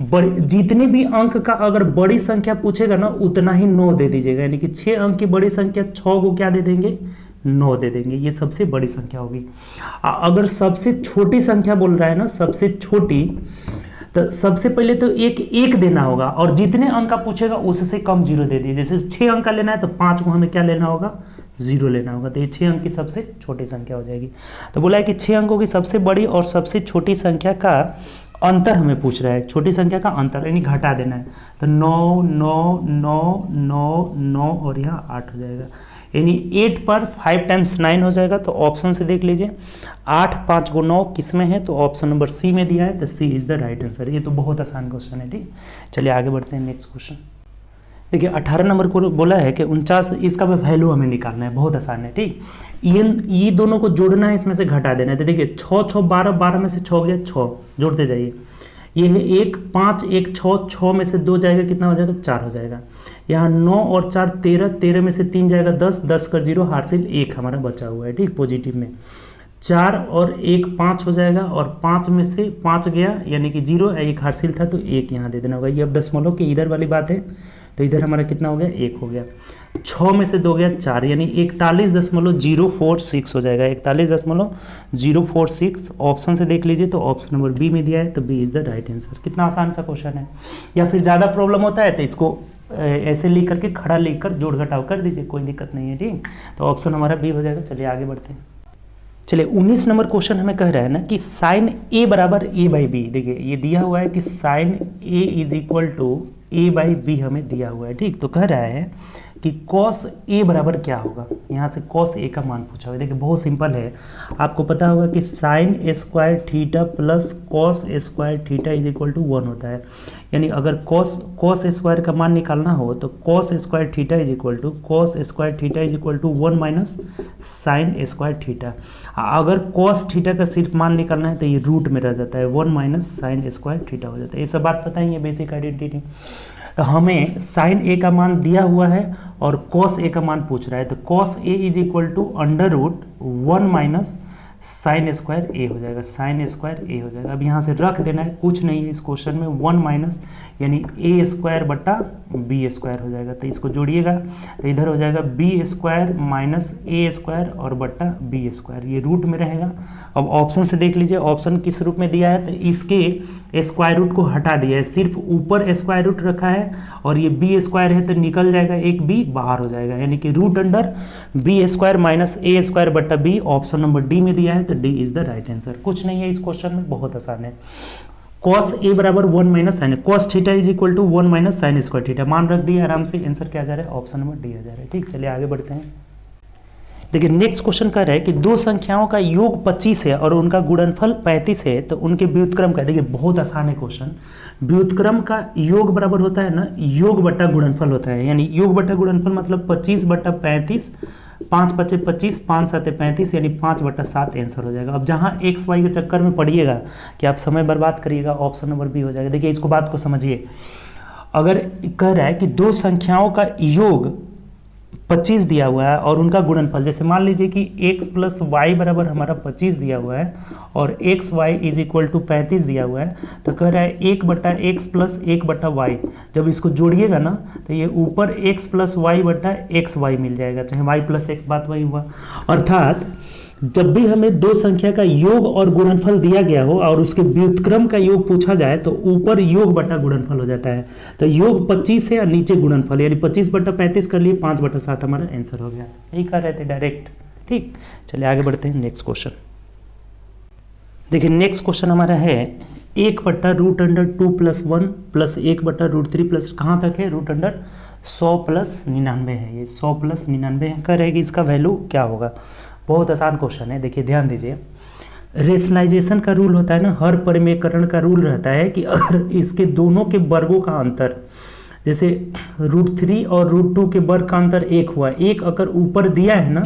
बड़ी जितने भी अंक का अगर बड़ी संख्या पूछेगा ना उतना ही 9 दे दीजिएगा, यानी कि 6 अंक की बड़ी संख्या 6 को क्या दे देंगे 9 दे देंगे, ये सबसे बड़ी संख्या होगी। अगर सबसे छोटी संख्या बोल रहा है ना सबसे छोटी, तो सबसे पहले तो एक देना होगा और जितने अंक का पूछेगा उससे कम 0 दे दिए। जैसे 6 अंक का लेना है तो 5 को हमें क्या लेना होगा 0 लेना होगा, तो ये 6 अंक की सबसे छोटी संख्या हो जाएगी। तो बोला है कि 6 अंकों की सबसे बड़ी और सबसे छोटी संख्या का अंतर हमें पूछ रहा है, छोटी संख्या का अंतर यानी घटा देना है। तो 9 9 9 9 9 और यहाँ 8 हो जाएगा, यानी 8 पर 5 × 9 हो जाएगा। तो ऑप्शन से देख लीजिए 8 5 × 9 किस में है, तो ऑप्शन नंबर सी में दिया है, तो सी इज द राइट आंसर। ये तो बहुत आसान क्वेश्चन है, ठीक। चलिए आगे बढ़ते हैं नेक्स्ट क्वेश्चन। देखिए 18 नंबर को बोला है कि 49, इसका भी वैल्यू हमें निकालना है, बहुत आसान है, ठीक। ये दोनों को जोड़ना है, इसमें से घटा देना है। तो देखिए 6 6 12 12 में से 6 गया 6, जोड़ते जाइए। ये है 1 5 1 6 6 में से 2 जाएगा कितना हो जाएगा 4 हो जाएगा। यहाँ 9 और 4 13 13 में से 3 जाएगा 10 10 कर 0 हासिल 1 हमारा बचा हुआ है, ठीक पॉजिटिव में। 4 और 1 5 हो जाएगा और 5 में से 5 गया यानी कि 0, 1 हासिल था तो 1 यहाँ दे देना होगा। ये अब दशमलव के इधर वाली बात है, तो इधर हमारा कितना हो गया 1 हो गया। 6 में से 2 गया 4 यानी 41.046 हो जाएगा, 41.046। ऑप्शन से देख लीजिए तो ऑप्शन नंबर बी में दिया है, तो B is the right answer. कितना आसान सा क्वेश्चन है। या फिर ज़्यादा प्रॉब्लम होता है तो इसको ऐसे लिख करके खड़ा लिख कर जोड़ घटाव कर दीजिए, कोई दिक्कत नहीं है, ठीक। तो ऑप्शन हमारा बी हो जाएगा। चलिए आगे बढ़ते हैं। चलिए 19 नंबर क्वेश्चन हमें कह रहा है ना कि साइन ए बराबर ए बाई बी। देखिए ये दिया हुआ है कि sine A is equal to A by B हमें दिया हुआ है, ठीक। तो कह रहा है कि कॉस ए बराबर क्या होगा, यहाँ से कॉस ए का मान पूछा हुआ है। देखिए बहुत सिंपल है, आपको पता होगा कि sine A square theta plus cos A square theta is equal to 1 होता है। यानी अगर कॉस ए स्क्वायर का मान निकालना हो तो cos A square theta is equal to cos A square theta is equal to 1 minus sine A square theta. अगर कॉस थीटा का सिर्फ मान निकालना है तो ये रूट में रह जाता है, 1 minus sine A square theta हो जाता है। ये सब बात पता ही है, बेसिक आइडेंटिटी। तो हमें साइन ए का मान दिया हुआ है और कॉस ए का मान पूछ रहा है, तो cos A is equal to under root 1 minus sine square A हो जाएगा, साइन स्क्वायर ए हो जाएगा। अब यहाँ से रख देना है, कुछ नहीं है इस क्वेश्चन में, 1 माइनस यानी ए स्क्वायर बटा बी स्क्वायर हो जाएगा। तो इसको जोड़िएगा तो इधर हो जाएगा B square minus A square और बटा बी स्क्वायर, ये रूट में रहेगा। अब ऑप्शन से देख लीजिए ऑप्शन किस रूप में दिया है, तो इसके स्क्वायर रूट को हटा दिया है, सिर्फ ऊपर स्क्वायर रूट रखा है और ये बी स्क्वायर है तो निकल जाएगा, एक बी बाहर हो जाएगा, यानी कि root under B square minus A square बटा बी, ऑप्शन नंबर डी में दिया है, तो D is the right answer. कुछ नहीं है इस क्वेश्चन में, बहुत आसान है। कॉस ए बराबर 1 minus sine, cos theta is equal to 1 minus sine square theta, मान रख दिया आराम से, आंसर क्या आ जा रहा है, ऑप्शन नंबर डी आ जा रहा है, ठीक। चलिए आगे बढ़ते हैं। देखिए नेक्स्ट क्वेश्चन कह रहा है कि दो संख्याओं का योग 25 है और उनका गुणनफल 35 है, तो उनके व्युत्क्रम का, देखिए बहुत आसान है क्वेश्चन। व्युत्क्रम का योग बराबर होता है ना, योग बटा गुणनफल होता है, यानी योग बटा गुणनफल मतलब 25 बटा 35, 5 पचे 25, 5 साते 35, यानी 5 बटा 7 आंसर हो जाएगा। अब जहाँ एक्स वाई के चक्कर में पड़िएगा कि आप समय बर्बाद करिएगा, ऑप्शन नंबर बी हो जाएगा। देखिए इसको बात को समझिए, अगर कह रहा है कि दो संख्याओं का योग 25 दिया हुआ है और उनका गुणनफल, जैसे मान लीजिए कि x प्लस वाई बराबर हमारा 25 दिया हुआ है और X Y is equal to 35 दिया हुआ है, तो कह रहा है 1 बटा एक्स प्लस 1 बटा वाई, जब इसको जोड़िएगा ना तो ये ऊपर x प्लस वाई बटा एक्स वाई मिल जाएगा, चाहे y प्लस एक्स, बात वही हुआ। अर्थात जब भी हमें दो संख्या का योग और गुणनफल दिया गया हो और उसके व्युत्क्रम का योग पूछा जाए तो ऊपर योग बटा गुणनफल हो जाता है। तो योग 25 है और नीचे गुणनफल, यानी 25 बटा 35 कर लिए, 5 बटा 7 हमारा आंसर हो गया, यही कर रहे थे डायरेक्ट, ठीक। चलिए आगे बढ़ते हैं नेक्स्ट क्वेश्चन। देखिए नेक्स्ट क्वेश्चन हमारा है 1 बटा रूट अंडर 2 प्लस 1 प्लस 1 बटा रूट 3 प्लस, कहाँ तक है, रूट अंडर 100 प्लस 99 है, ये 100 प्लस 99 है। कह रहे कि इसका वैल्यू क्या होगा। बहुत आसान क्वेश्चन है, देखिए ध्यान दीजिए। रेशनलाइजेशन का रूल होता है ना, हर परिमेयकरण का रूल रहता है कि अगर इसके दोनों के वर्गों का अंतर, जैसे रूट 3 और रूट 2 के वर्ग का अंतर 1 हुआ, 1 अगर ऊपर दिया है ना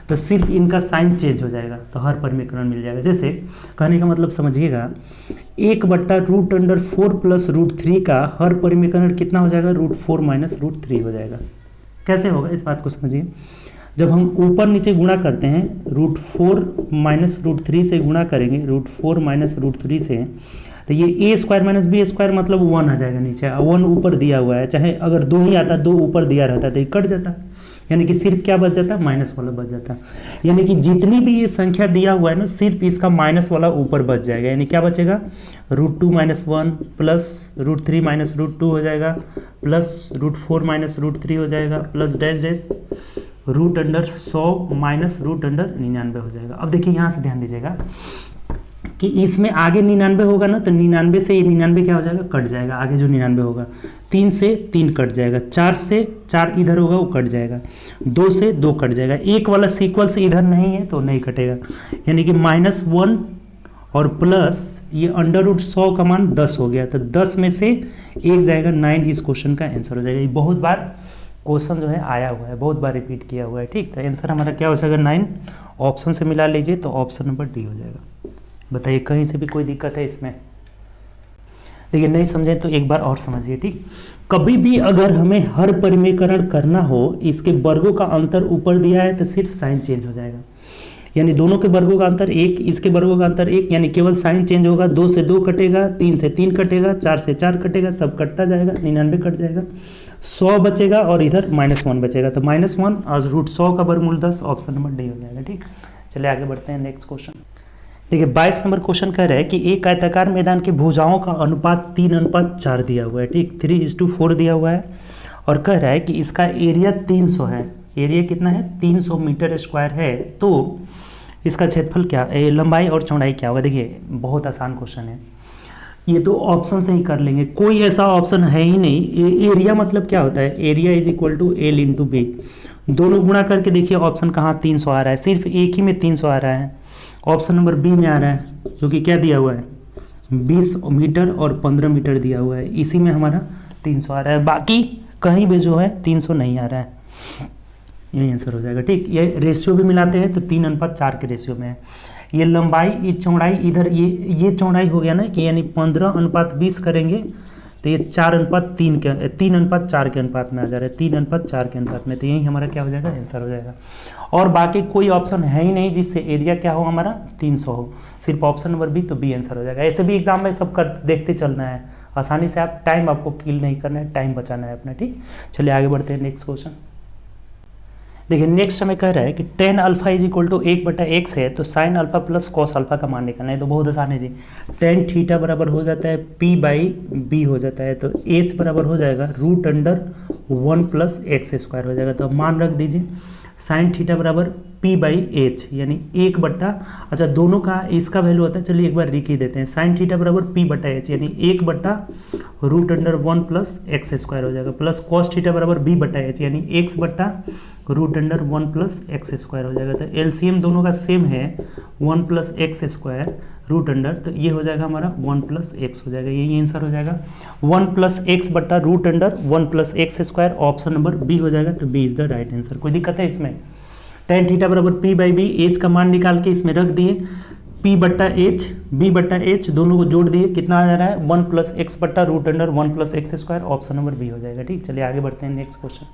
तो सिर्फ इनका साइन चेंज हो जाएगा, तो हर परिमेयकरण मिल जाएगा। जैसे कहने का मतलब समझिएगा, 1 बट्टा रूट अंडर 4 प्लस रूट 3 का हर परिमेयकरण कितना हो जाएगा, रूट 4 माइनस रूट 3 हो जाएगा। कैसे होगा इस बात को समझिए, जब हम ऊपर नीचे गुणा करते हैं, रूट 4 माइनस रूट 3 से गुणा करेंगे, रूट 4 माइनस रूट 3 से, तो ये ए स्क्वायर माइनस बी स्क्वायर मतलब 1 आ जाएगा नीचे, 1 ऊपर दिया हुआ है, चाहे अगर 2 ही आता, 2 ऊपर दिया रहता तो ये कट जाता, यानी कि सिर्फ क्या बच जाता, माइनस वाला बच जाता। यानी कि जितनी भी ये संख्या दिया हुआ है ना, सिर्फ इसका माइनस वाला ऊपर बच जाएगा, यानी क्या बचेगा, root 2 minus 1 plus root 3 minus root 2 हो जाएगा, प्लस रूट 4 माइनस रूट 3 हो जाएगा, plus dash dash root under 100 minus root under 99 हो जाएगा। अब देखिए यहाँ से ध्यान दीजिएगा कि इसमें आगे 99 होगा ना, तो 99 से ये 99 क्या हो जाएगा, कट जाएगा, आगे जो 99 होगा, 3 से 3 कट जाएगा, 4 से 4 इधर होगा वो कट जाएगा, 2 से 2 कट जाएगा, एक वाला सीक्वल्स इधर नहीं है तो नहीं कटेगा, यानी कि -1 और प्लस ये अंडर रूट 100 का मान 10 हो गया, तो 10 में से 1 जाएगा, 9 इस क्वेश्चन का आंसर हो जाएगा। ये बहुत बार क्वेश्चन जो है आया हुआ है, बहुत बार रिपीट किया हुआ है, ठीक। तो आंसर हमारा क्या हो जाएगा, 9, ऑप्शन से मिला लीजिए तो ऑप्शन नंबर डी हो जाएगा। बताइए कहीं से भी कोई दिक्कत है इसमें, देखिए नहीं समझे तो एक बार और समझिए, ठीक। कभी भी अगर हमें हर परिमेयकरण करना हो, इसके वर्गों का अंतर ऊपर दिया है तो सिर्फ साइन चेंज हो जाएगा, यानी दोनों के वर्गों का अंतर 1, इसके वर्गों का अंतर 1, यानी केवल साइन चेंज होगा, 2 से 2 कटेगा, 3 से 3 कटेगा, 4 से 4 कटेगा, सब कटता जाएगा, 99 कट जाएगा, 100 बचेगा और इधर -1 बचेगा, तो -1 और रूट 100 का वर्गमूल 10, ऑप्शन नंबर डी हो जाएगा, ठीक। चलिए आगे बढ़ते हैं नेक्स्ट क्वेश्चन। देखिए 22 नंबर क्वेश्चन कह रहा है कि एक आयताकार मैदान के भुजाओं का अनुपात 3:4 दिया हुआ है, ठीक, 3:4 दिया हुआ है, और कह रहा है कि इसका एरिया 300 है, एरिया कितना है, 300 मीटर स्क्वायर है। तो इसका क्षेत्रफल क्या, लंबाई और चौड़ाई क्या होगा। देखिए बहुत आसान क्वेश्चन है, ये तो ऑप्शन से ही कर लेंगे, कोई ऐसा ऑप्शन है ही नहीं। एरिया मतलब क्या होता है, area is equal to L into B, दोनों गुणा करके देखिए ऑप्शन कहाँ 300 आ रहा है, सिर्फ एक ही में 300 आ रहा है, ऑप्शन नंबर बी में आ रहा है, जो कि क्या दिया हुआ है 20 मीटर और 15 मीटर दिया हुआ है, इसी में हमारा 300 आ रहा है, बाकी कहीं भी जो है 300 नहीं आ रहा है, यही आंसर हो जाएगा। ठीक, ये रेशियो भी मिलाते हैं तो 3:4 के रेशियो में है। ये लंबाई, ये चौड़ाई, इधर ये चौड़ाई हो गया ना कि यानी 15:20 करेंगे तो ये 4:3 के 3:4 के अनुपात में आ जा रहा है, 3:4 के अनुपात में, तो यही हमारा क्या हो जाएगा आंसर हो जाएगा। और बाकी कोई ऑप्शन है ही नहीं जिससे एरिया क्या हो हमारा 300 हो, सिर्फ ऑप्शन नंबर बी, तो बी आंसर हो जाएगा। ऐसे भी एग्जाम में सब कर देखते चलना है, आसानी से आप टाइम आपको किल नहीं करना है, टाइम बचाना है अपना। ठीक, चलिए आगे बढ़ते हैं नेक्स्ट क्वेश्चन। देखिए नेक्स्ट हमें कह रहा है कि tan alpha is equal to 1/x है, तो sin alpha plus cos alpha का मान निकालना है। तो बहुत आसान है जी, tan थीटा बराबर हो जाता है p/b हो जाता है, तो h बराबर हो जाएगा √1 + x² हो जाएगा। तो अब मान रख दीजिए sin थीटा बराबर p/h यानी 1/, अच्छा दोनों का इसका वैल्यू होता है, चलिए एक बार लिख ही देते हैं, sin थीटा बराबर p/h यानी 1/√1 + x² हो जाएगा, प्लस cos थीटा बराबर b/h यानी x/√1 + x² हो जाएगा। तो एलसीएम दोनों का सेम है 1 + x², तो ये हो जाएगा हमारा 1 + x हो जाएगा, यही आंसर हो जाएगा 1 + x/√1 + x², option number B हो जाएगा। तो B is the right answer. कोई दिक्कत है इसमें, tan थीटा बराबर p/b, एच का मान निकाल के इसमें रख दिए, p/h b/h दोनों को जोड़ दिए, कितना आ जा रहा है 1 + x/√1 + x², option number B हो जाएगा। ठीक, चलिए आगे बढ़ते हैं नेक्स्ट क्वेश्चन।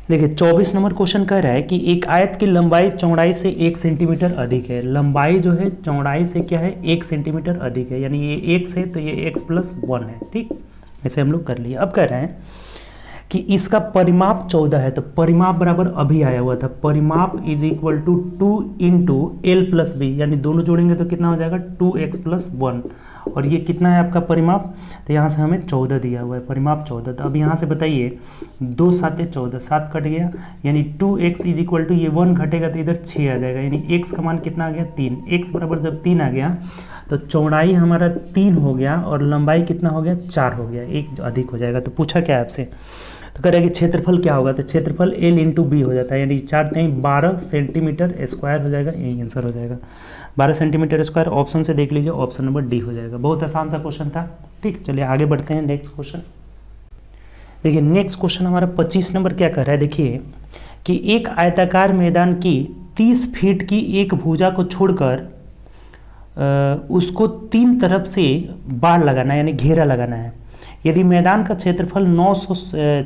देखिए 24 नंबर क्वेश्चन कह रहा है कि एक आयत की लंबाई चौड़ाई से 1 सेंटीमीटर अधिक है, लंबाई जो है चौड़ाई से क्या है 1 सेंटीमीटर अधिक है, यानी ये x है तो ये x + 1 है। ठीक, ऐसे हम लोग कर लिए। अब कह रहे हैं कि इसका परिमाप 14 है, तो परिमाप बराबर अभी आया हुआ था, परिमाप is equal to 2 × l + b, यानी दोनों जोड़ेंगे तो कितना हो जाएगा 2x + 1, और ये कितना है आपका परिमाप, तो यहाँ से हमें 14 दिया हुआ है, परिमाप 14। तो अब यहाँ से बताइए 2 × 7 = 14, 7 कट गया, यानी 2x इज इक्वल टू, ये 1 घटेगा तो इधर 6 आ जाएगा, यानी x का मान कितना आ गया 3, x बराबर जब 3 आ गया तो चौड़ाई हमारा 3 हो गया और लंबाई कितना हो गया 4 हो गया, एक अधिक हो जाएगा। तो पूछा क्या है आपसे, तो कह रहा है कि क्षेत्रफल क्या होगा, तो क्षेत्रफल l × b हो जाता है, यानी 4×3 = 12 सेंटीमीटर² हो जाएगा, यही आंसर हो जाएगा 12 सेंटीमीटर², ऑप्शन से देख लीजिए, ऑप्शन नंबर डी हो जाएगा। बहुत आसान सा क्वेश्चन था। ठीक, चलिए आगे बढ़ते हैं नेक्स्ट क्वेश्चन। देखिए नेक्स्ट क्वेश्चन हमारा 25 नंबर क्या कह रहा है, देखिए कि एक आयताकार मैदान की 30 फीट की एक भुजा को छोड़कर उसको 3 तरफ से बाड़ लगाना है, यानी घेरा लगाना है। यदि मैदान का क्षेत्रफल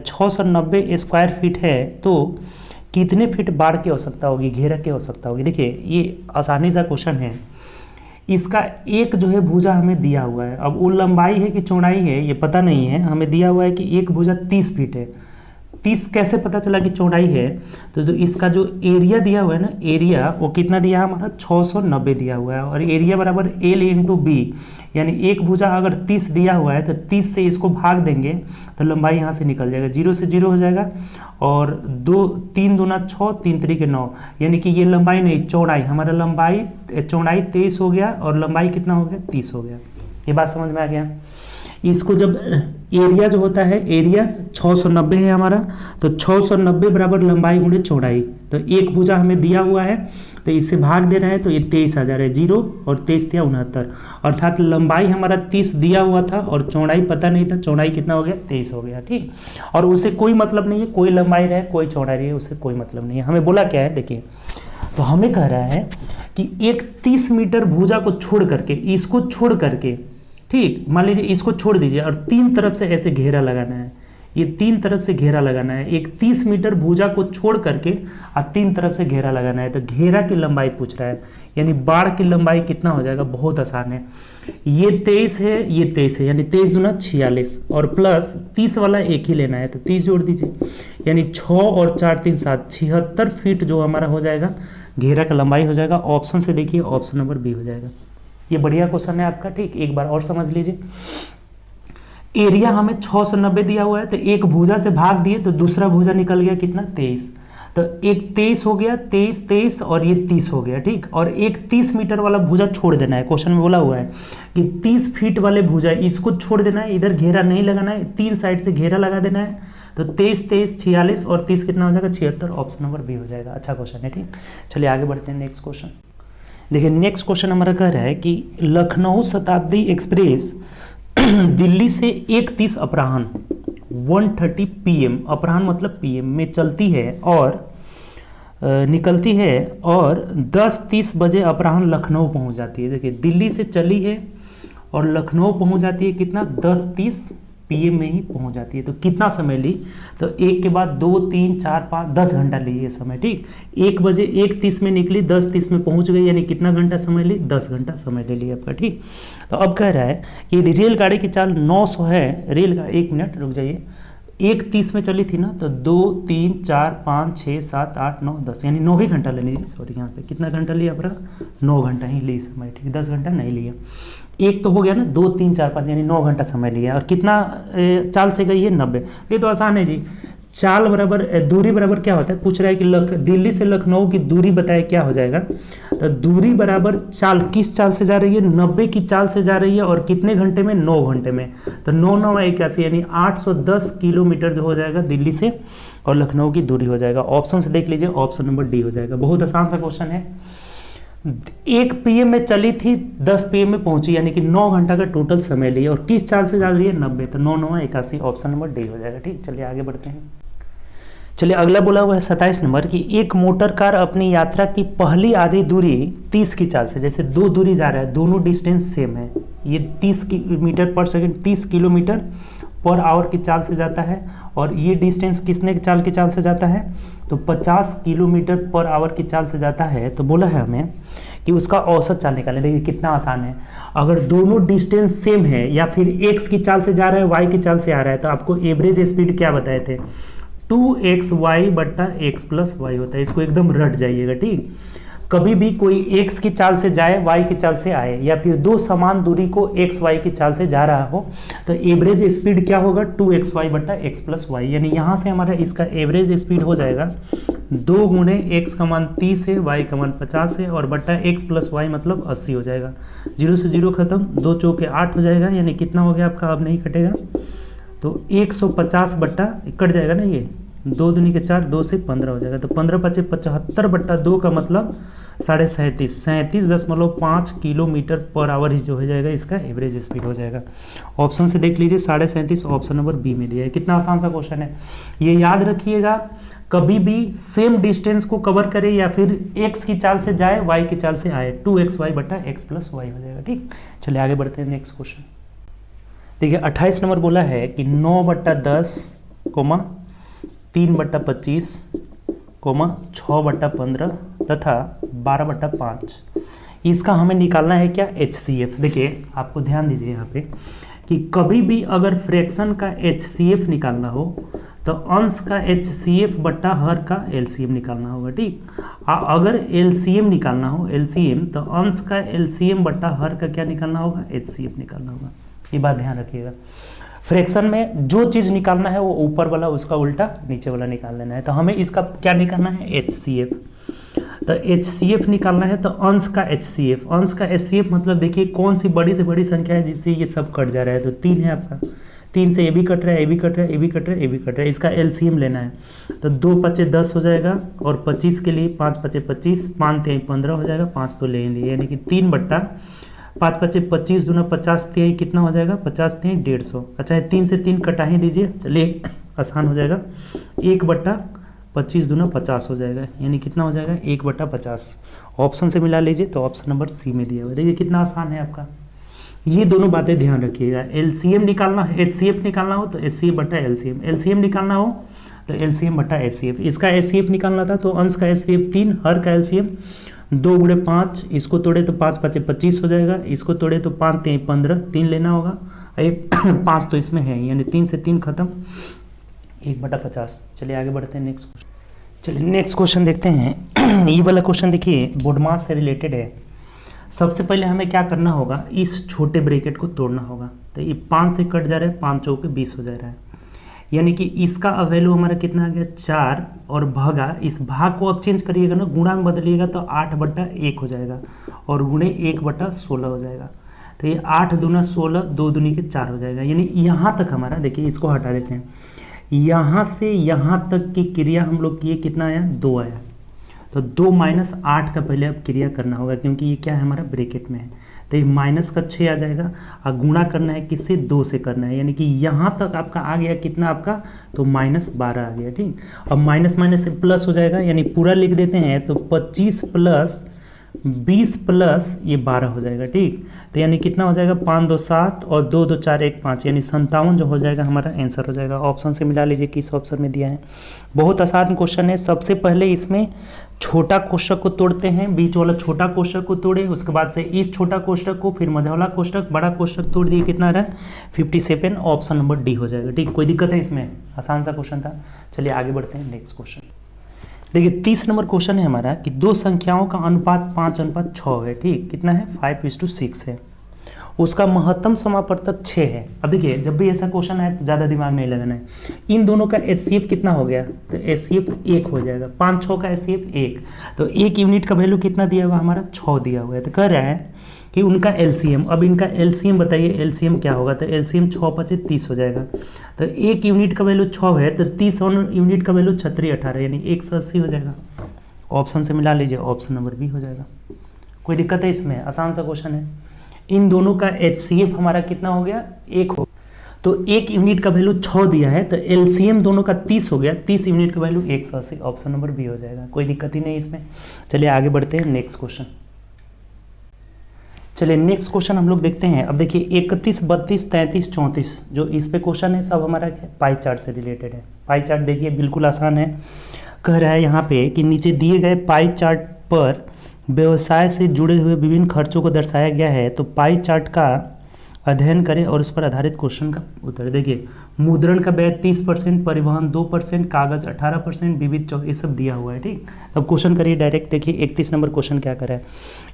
690 स्क्वायर फीट है तो कितने फीट बाड़ की आवश्यकता होगी, घेरा की आवश्यकता होगी। देखिए ये आसानी सा क्वेश्चन है, इसका एक जो है भुजा हमें दिया हुआ है, अब वो लंबाई है कि चौड़ाई है ये पता नहीं है, हमें दिया हुआ है कि एक भुजा 30 फीट है, 30 कैसे पता चला कि चौड़ाई है, तो इसका जो एरिया दिया हुआ है ना, एरिया वो कितना दिया है हमारा 690 दिया हुआ है, और एरिया बराबर l × b, यानी एक भुजा अगर 30 दिया हुआ है तो 30 से इसको भाग देंगे तो लंबाई यहाँ से निकल जाएगा, 0 से 0 हो जाएगा, और 3 दूना 6, 3 3 9, यानी कि ये लंबाई नहीं चौड़ाई, हमारा चौड़ाई 23 हो गया और लंबाई कितना हो गया 30 हो गया। ये बात समझ में आ गया। इसको जब एरिया जो होता है, एरिया 690 है हमारा, तो 690 बराबर लंबाई गुणे चौड़ाई, तो एक भुजा हमें दिया हुआ है तो इससे भाग दे रहे हैं तो ये 23 आ जा रहा है, 0 और 23 = 69, अर्थात लंबाई हमारा 30 दिया हुआ था और चौड़ाई पता नहीं था, चौड़ाई कितना हो गया 23 हो गया। ठीक, और उससे कोई मतलब नहीं है, कोई लंबाई रहे कोई चौड़ाई रहे, उससे कोई मतलब नहीं है। हमें बोला क्या है, देखिए तो हमें कह रहा है कि एक 30 मीटर भुजा को छोड़ करके, इसको छोड़ करके, ठीक मान लीजिए इसको छोड़ दीजिए और 3 तरफ से ऐसे घेरा लगाना है, ये 3 तरफ से घेरा लगाना है, एक 30 मीटर भुजा को छोड़ करके और 3 तरफ से घेरा लगाना है, तो घेरा की लंबाई पूछ रहा है, यानी बाड़ की लंबाई कितना हो जाएगा, बहुत आसान है, ये 23 है ये 23 है, यानी 23 दूना 46 और प्लस 30 वाला एक ही लेना है तो 30 जोड़ दीजिए, यानी 6 और 4 3 7 76 फीट जो हमारा हो जाएगा घेरा का लंबाई हो जाएगा। ऑप्शन से देखिए, ऑप्शन नंबर बी हो जाएगा। ये बढ़िया क्वेश्चन है आपका। ठीक, एक बार और समझ लीजिए, एरिया हमें 690 दिया हुआ है, तो एक भुजा से भाग दिए तो दूसरा भुजा निकल गया कितना 23, तो एक 23 हो गया, 23 और ये 30 हो गया, ठीक। और एक 30 मीटर वाला भुजा छोड़ देना है। क्वेश्चन में बोला हुआ है कि 30 फीट वाले भुजा इसको छोड़ देना है, इधर घेरा नहीं लगाना है, 3 साइड से घेरा लगा देना है। तो 23 46 और 30 कितना हो जाएगा 76, ऑप्शन नंबर बी हो जाएगा। अच्छा क्वेश्चन है, ठीक। चलिए आगे बढ़ते हैं नेक्स्ट क्वेश्चन। देखिए नेक्स्ट क्वेश्चन हमारा कह रहा है कि लखनऊ शताब्दी एक्सप्रेस दिल्ली से 1:30 अपराह्न 1:30 PM, अपराह्न मतलब PM में चलती है और निकलती है और 10:30 बजे अपराह्न लखनऊ पहुंच जाती है। देखिए दिल्ली से चली है और लखनऊ पहुंच जाती है कितना 10:30 PM में ही पहुंच जाती है। तो कितना समय ली, तो एक के बाद 2 3 4 5 10 घंटा ली ये समय, ठीक। 1 बजे 1:30 में निकली, 10:30 में पहुंच गई, यानी कितना घंटा समय ली 10 घंटा समय ले लिया आपका, ठीक। तो अब कह रहा है कि यदि रेलगाड़ी की चाल 900 है, रेलगाड़ी 1 मिनट रुक जाइए, 1:30 में चली थी ना, तो 2 3 4 5 6 7 8 9 10 यानी 9 ही घंटा ले लीजिए। सॉरी यहाँ पे कितना घंटा लिया आपका 9 घंटा ही ली समय, ठीक। 10 घंटा नहीं लिया। एक तो हो गया ना 2 3 4 5 यानी 9 घंटा समय लिया। और कितना चाल से गई है 90। ये तो आसान है जी। चाल बराबर दूरी बराबर क्या होता है, पूछ रहा है कि दिल्ली से लखनऊ की दूरी बताए क्या हो जाएगा। तो दूरी बराबर चाल, किस चाल से जा रही है 90 की चाल से जा रही है और कितने घंटे में 9 घंटे में। तो 9 9 81 यानी 810 किलोमीटर जो हो जाएगा दिल्ली से और लखनऊ की दूरी हो जाएगा। ऑप्शन से देख लीजिए, ऑप्शन नंबर डी हो जाएगा। बहुत आसान सा क्वेश्चन है। 1 PM में चली थी, 10 PM में पहुंची, यानी कि 9 घंटा का टोटल समय लिया और किस चाल से जा रही है 90। तो 9 9 81 ऑप्शन नंबर डी हो जाएगा, ठीक। चलिए आगे बढ़ते हैं। चलिए अगला बोला हुआ है 27 नंबर की एक मोटर कार अपनी यात्रा की पहली आधी दूरी 30 की चाल से, जैसे 2 दूरी जा रहा है, दोनों डिस्टेंस सेम है, ये 30 मीटर पर सेकंड 30 किलोमीटर पर आवर की चाल से जाता है और ये डिस्टेंस किसने की चाल से जाता है, तो 50 किलोमीटर पर आवर की चाल से जाता है। तो बोला है हमें कि उसका औसत चाल निकालें। देखिए कितना आसान है। अगर दोनों डिस्टेंस सेम है या फिर x की चाल से जा रहा है y की चाल से आ रहा है, तो आपको एवरेज स्पीड क्या बताए थे 2xy बट्टा x प्लस वाई होता है। इसको एकदम रट जाइएगा, ठीक। कभी भी कोई x की चाल से जाए y की चाल से आए या फिर दो समान दूरी को x y की चाल से जा रहा हो, तो एवरेज स्पीड क्या होगा 2xy बट्टा x प्लस वाई। यानी यहाँ से हमारा इसका एवरेज स्पीड हो जाएगा 2 गुणे x का मान 30 है, y का मान 50 है और बट्टा x प्लस वाई मतलब 80 हो जाएगा। 0 से 0 खत्म, 2 चौके 8 हो जाएगा, यानी कितना हो गया आपका, अब नहीं कटेगा। तो 150 बट्टा कट जाएगा ना, ये 2 दूनी के 4, 2 से 15 हो जाएगा। तो 15 पचे 75 बट्टा 2 का मतलब 37.5 किलोमीटर पर आवर ही जो हो जाएगा इसका एवरेज स्पीड हो जाएगा। ऑप्शन से देख लीजिए 37.5 ऑप्शन नंबर बी में दिया है। कितना आसान सा क्वेश्चन है, ये याद रखिएगा। कभी भी सेम डिस्टेंस को कवर करे या फिर x की चाल से जाए y की चाल से आए, 2xy बट्टा x प्लस वाई हो जाएगा, ठीक। चलिए आगे बढ़ते हैं नेक्स्ट क्वेश्चन। देखिए 28 नंबर बोला है कि 9/10, 3/25, 6/15 तथा 12/5 इसका हमें निकालना है क्या HCF। देखिए आपको ध्यान दीजिए यहाँ पे कि कभी भी अगर फ्रैक्शन का HCF निकालना हो तो अंश का HCF बट्टा हर का LCM निकालना होगा, ठीक। अगर LCM निकालना हो LCM तो अंश का LCM बट्टा हर का क्या निकालना होगा HCF निकालना होगा। ये बात ध्यान रखिएगा। फ्रैक्शन में जो चीज़ निकालना है वो ऊपर वाला उसका उल्टा नीचे वाला निकाल लेना है। तो हमें इसका क्या निकालना है HCF। तो HCF निकालना है तो अंश का HCF, अंश का HCF मतलब देखिए कौन सी बड़ी से बड़ी संख्या है जिससे ये सब कट जा रहा है। तो 3 है आपका, 3 से ये भी कट रहा है, ये भी कट रहा है, ये भी कट रहा है, ये भी कट रहा है। इसका LCM लेना है तो 2 5 10 हो जाएगा और 25 के लिए 5 5 25, 5 3 15 हो जाएगा, 5 तो ले लिए, यानी कि 3/5 5 25 दूना 50 3 कितना हो जाएगा 50 3 150। अच्छा है 3 से 3 कटा ही दीजिए, चलिए आसान हो जाएगा। 1/25 दूना 50 हो जाएगा, यानी कितना हो जाएगा 1/50। ऑप्शन से मिला लीजिए तो ऑप्शन नंबर सी में दिया हुआ है। देखिए कितना आसान है आपका। ये दोनों बातें ध्यान रखिएगा। LCM निकालना है, HCF निकालना हो तो HCF बट्टा LCM, LCM निकालना हो तो LCM बट्टा HCF। इसका HCF निकालना था तो अंश का HCF 3, हर का LCM 2 गुणे 5, इसको तोड़े तो 5 5 25 हो जाएगा, इसको तोड़े तो 5 3 15, 3 लेना होगा, 5 तो इसमें है, यानी 3 से 3 खत्म, 1/50। चलिए आगे बढ़ते हैं नेक्स्ट। चलिए नेक्स्ट क्वेश्चन देखते हैं। ये वाला क्वेश्चन देखिए बोर्ड मास से रिलेटेड है। सबसे पहले हमें क्या करना होगा, इस छोटे ब्रैकेट को तोड़ना होगा। तो ये 5 से कट जा रहा है, 5 चौके 20 हो जा रहा है। यानी कि इसका अब वैल्यू हमारा कितना आ गया 4 और भागा, इस भाग को अब चेंज करिएगा ना, गुणा में बदलिएगा तो 8/1 हो जाएगा और गुणे 1/16 हो जाएगा। तो ये 8 दूना 16, 2 दूनी के 4 हो जाएगा। यानी यहाँ तक हमारा, देखिए इसको हटा देते हैं, यहाँ से यहाँ तक की क्रिया हम लोग किए, कितना आया 2 आया। तो 2 - 8 का पहले अब क्रिया करना होगा, क्योंकि ये क्या है हमारा ब्रैकेट में है। तो ये माइनस का 6 आ जाएगा और गुणा करना है किससे, 2 से करना है। यानी कि यहाँ तक आपका आ गया कितना आपका, तो -12 आ गया। ठीक, अब माइनस माइनस से प्लस हो जाएगा, यानी पूरा लिख देते हैं तो 25 + 20 + ये 12 हो जाएगा। ठीक, तो यानी कितना हो जाएगा, 5 2 7 और 2 2 4 1 5, यानी 57 जो हो जाएगा हमारा आंसर हो जाएगा। ऑप्शन से मिला लीजिए किस ऑप्शन में दिया है। बहुत आसान क्वेश्चन है। सबसे पहले इसमें छोटा कोष्ठक को तोड़ते हैं, बीच वाला छोटा कोष्ठक को तोड़े, उसके बाद से इस छोटा कोष्ठक को, फिर मझौला कोष्ठक, बड़ा कोष्ठक तोड़ दिए, कितना रहा 57। ऑप्शन नंबर डी हो जाएगा। ठीक, कोई दिक्कत है इसमें, आसान सा क्वेश्चन था। चलिए आगे बढ़ते हैं नेक्स्ट क्वेश्चन। देखिए 30 नंबर क्वेश्चन है हमारा कि दो संख्याओं का अनुपात 5:6 है। ठीक, कितना है 5:6 है। उसका महत्तम समापवर्तक 6 है। अब देखिए जब भी ऐसा क्वेश्चन आए तो ज़्यादा दिमाग नहीं लगाना है। इन दोनों का HCF कितना हो गया, तो HCF 1 हो जाएगा। 5 6 का HCF 1, तो 1 यूनिट का वैल्यू कितना दिया हुआ हमारा 6 दिया हुआ है। तो कह रहा है कि उनका LCM, अब इनका LCM बताइए, LCM क्या होगा, तो LCM 6 × 5 = 30 हो जाएगा। तो 1 यूनिट का वैल्यू 6 है, तो 30 यूनिट का वैल्यू 36 18, यानी 180 हो जाएगा। ऑप्शन से मिला लीजिए, ऑप्शन नंबर बी हो जाएगा। कोई दिक्कत है इसमें, आसान सा क्वेश्चन है। इन दोनों का HCF हमारा कितना हो गया 1 हो, तो 1 यूनिट का वैल्यू 6 दिया है, तो LCM दोनों का 30 हो गया, 30 यूनिट का वैल्यू 180। ऑप्शन नंबर बी हो जाएगा। कोई दिक्कत ही नहीं इसमें। चलिए आगे बढ़ते हैं नेक्स्ट क्वेश्चन। चलिए नेक्स्ट क्वेश्चन हम लोग देखते हैं। अब देखिए 31 32 33 34 जो इस पे क्वेश्चन है सब हमारा पाई चार्ट से रिलेटेड है। पाई चार्ट देखिए बिल्कुल आसान है। कह रहा है यहाँ पे कि नीचे दिए गए पाई चार्ट पर व्यवसाय से जुड़े हुए विभिन्न खर्चों को दर्शाया गया है, तो पाई चार्ट का अध्ययन करें और उस पर आधारित क्वेश्चन का उत्तर। देखिए मुद्रण का व्यय 30%, परिवहन 2%, कागज 18%, विविध ये सब दिया हुआ है। ठीक, अब क्वेश्चन करिए डायरेक्ट। देखिए 31 नंबर क्वेश्चन क्या कर रहा है,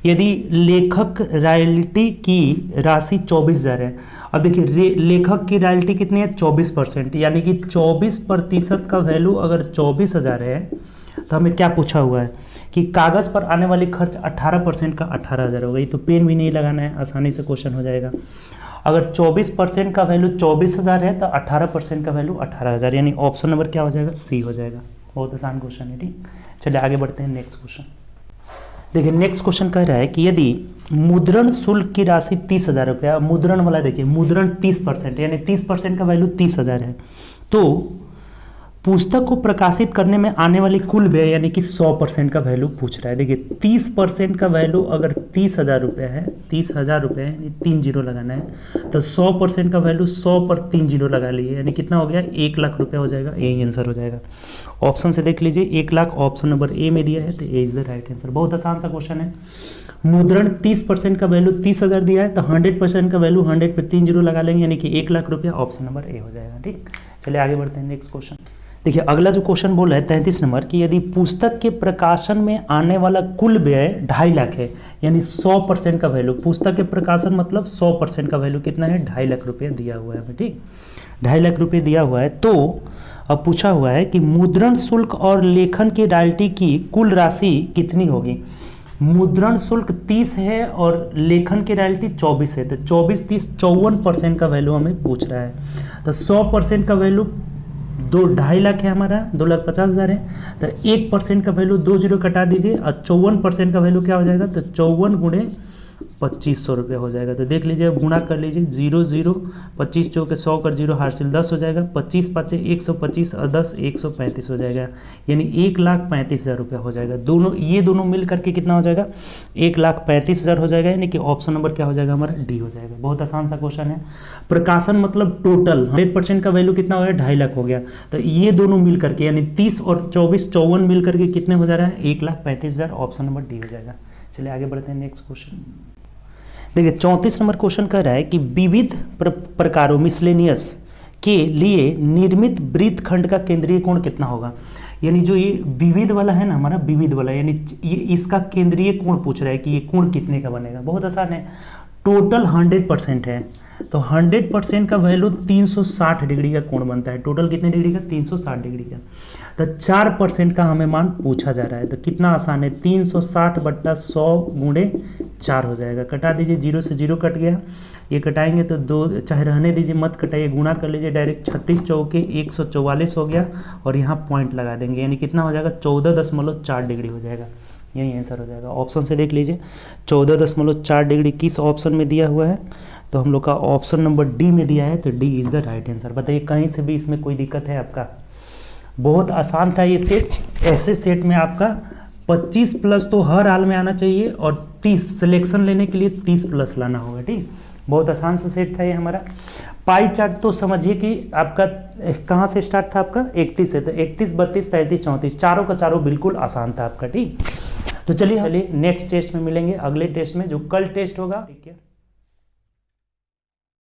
यदि लेखक रॉयल्टी की राशि 24,000 है। अब देखिए लेखक की रॉयल्टी कितनी है 24%, यानी कि 24% का वैल्यू अगर 24,000 है, तो हमें क्या पूछा हुआ है कि कागज़ पर आने वाली खर्च 18% का 18,000 हो गई। तो पेन भी नहीं लगाना है, आसानी से क्वेश्चन हो जाएगा। अगर 24% का वैल्यू 24,000 है तो 18% का वैल्यू 18,000, यानी ऑप्शन नंबर क्या हो जाएगा सी हो जाएगा। बहुत आसान क्वेश्चन है। ठीक, चलिए आगे बढ़ते हैं नेक्स्ट क्वेश्चन। देखिए नेक्स्ट क्वेश्चन कह रहा है कि यदि मुद्रण शुल्क की राशि 30,000 रुपया, मुद्रण वाला देखिए मुद्रण 30%, यानी 30% का वैल्यू 30,000 है, तो पुस्तक को प्रकाशित करने में आने वाली कुल व्यय यानी कि 100% का वैल्यू पूछ रहा है। देखिए 30% का वैल्यू अगर 30,000 रुपये है, 30,000 रुपये है, 3 जीरो लगाना है, तो 100% का वैल्यू 100 पर 3 जीरो लगा लिए, यानी कितना हो गया 1 लाख रुपये हो जाएगा। यही आंसर हो जाएगा। ऑप्शन से देख लीजिए 1 लाख ऑप्शन नंबर ए में दिया है, तो ए इज द राइट आंसर। बहुत आसान सा क्वेश्चन है। मुद्रण 30% का वैल्यू 30,000 दिया है, तो 100% का वैल्यू 100 पर 3 जीरो लगा लेंगे, यानी कि 1 लाख रुपया। ऑप्शन नंबर ए हो जाएगा। ठीक, चलिए आगे बढ़ते हैं नेक्स्ट क्वेश्चन। देखिए अगला जो क्वेश्चन बोल रहा है 33 नंबर कि यदि पुस्तक के प्रकाशन में आने वाला कुल व्यय 2.5 लाख है, यानी 100% का वैल्यू, पुस्तक के प्रकाशन मतलब 100% का वैल्यू कितना है 2.5 लाख रुपये दिया हुआ है हमें। ठीक, 2.5 लाख रुपये दिया हुआ है। तो अब पूछा हुआ है कि मुद्रण शुल्क और लेखन की रॉयल्टी की कुल राशि कितनी होगी। मुद्रण शुल्क 30 है और लेखन की रॉयल्टी 24 है, तो 24 30 54% का वैल्यू हमें पूछ रहा है। तो 100% का वैल्यू 2.5 लाख है हमारा, 2,50,000 है, तो 1% का वैल्यू 2 जीरो कटा दीजिए और 54% का वैल्यू क्या हो जाएगा, तो 54 गुणे 2500 रुपये हो जाएगा। तो देख लीजिए गुणा कर लीजिए, 0 0 25 चौके 100 कर 0 हासिल 10 हो जाएगा, 25 5 125 और 10 135 हो जाएगा, यानी 1,35,000 रुपया हो जाएगा। दोनों ये दोनों मिल करके कितना हो जाएगा 1,35,000 हो जाएगा, यानी कि ऑप्शन नंबर क्या हो जाएगा हमारा डी हो जाएगा। बहुत आसान सा क्वेश्चन है। प्रकाशन मतलब टोटल 100% का वैल्यू कितना हो गया 2.5 लाख हो गया, तो ये दोनों मिल करके यानी 30 और 24 54 मिल करके कितने हो जा रहा है 1,35,000। ऑप्शन नंबर डी हो जाएगा। चलिए आगे बढ़ते हैं नेक्स्ट क्वेश्चन। देखिए 34 नंबर क्वेश्चन कह रहा है कि विविध प्रकारों मिसलेनियस के लिए निर्मित वृत्तखंड का केंद्रीय कोण कितना होगा। यानी जो ये विविध वाला है ना हमारा, विविध वाला यानी ये इसका केंद्रीय कोण पूछ रहा है कि ये कोण कितने का बनेगा। बहुत आसान है। टोटल 100% है, तो 100% का वैल्यू 360 डिग्री का कोण बनता है। टोटल कितने डिग्री का? 360 डिग्री का। तो 4% का हमें मान पूछा जा रहा है। तो कितना आसान है, 360/100 गुणे 4 हो जाएगा। कटा दीजिए, 0 से 0 कट गया, ये कटाएंगे तो 2, चाहे रहने दीजिए मत कटाइए, गुणा कर लीजिए डायरेक्ट, 36 चौके 144 हो गया और यहाँ पॉइंट लगा देंगे, यानी कितना हो जाएगा 14.4 डिग्री हो जाएगा। यही आंसर हो जाएगा। ऑप्शन से देख लीजिए 14.4 डिग्री किस ऑप्शन में दिया हुआ है, तो हम लोग का ऑप्शन नंबर डी में दिया है, तो D is the right answer. बताइए कहीं से भी इसमें कोई दिक्कत है आपका? बहुत आसान था ये सेट। ऐसे सेट में आपका 25 प्लस तो हर हाल में आना चाहिए और 30 सिलेक्शन लेने के लिए 30 प्लस लाना होगा। ठीक, बहुत आसान सा सेट था ये हमारा। पाई चार्ट तो समझिए कि आपका कहाँ से स्टार्ट था आपका? 31 से, तो 31, 32, 33, 34 चारों का चारों बिल्कुल आसान था आपका। ठीक, तो चलिए नेक्स्ट टेस्ट में मिलेंगे, अगले टेस्ट में जो कल टेस्ट होगा। ठीक है।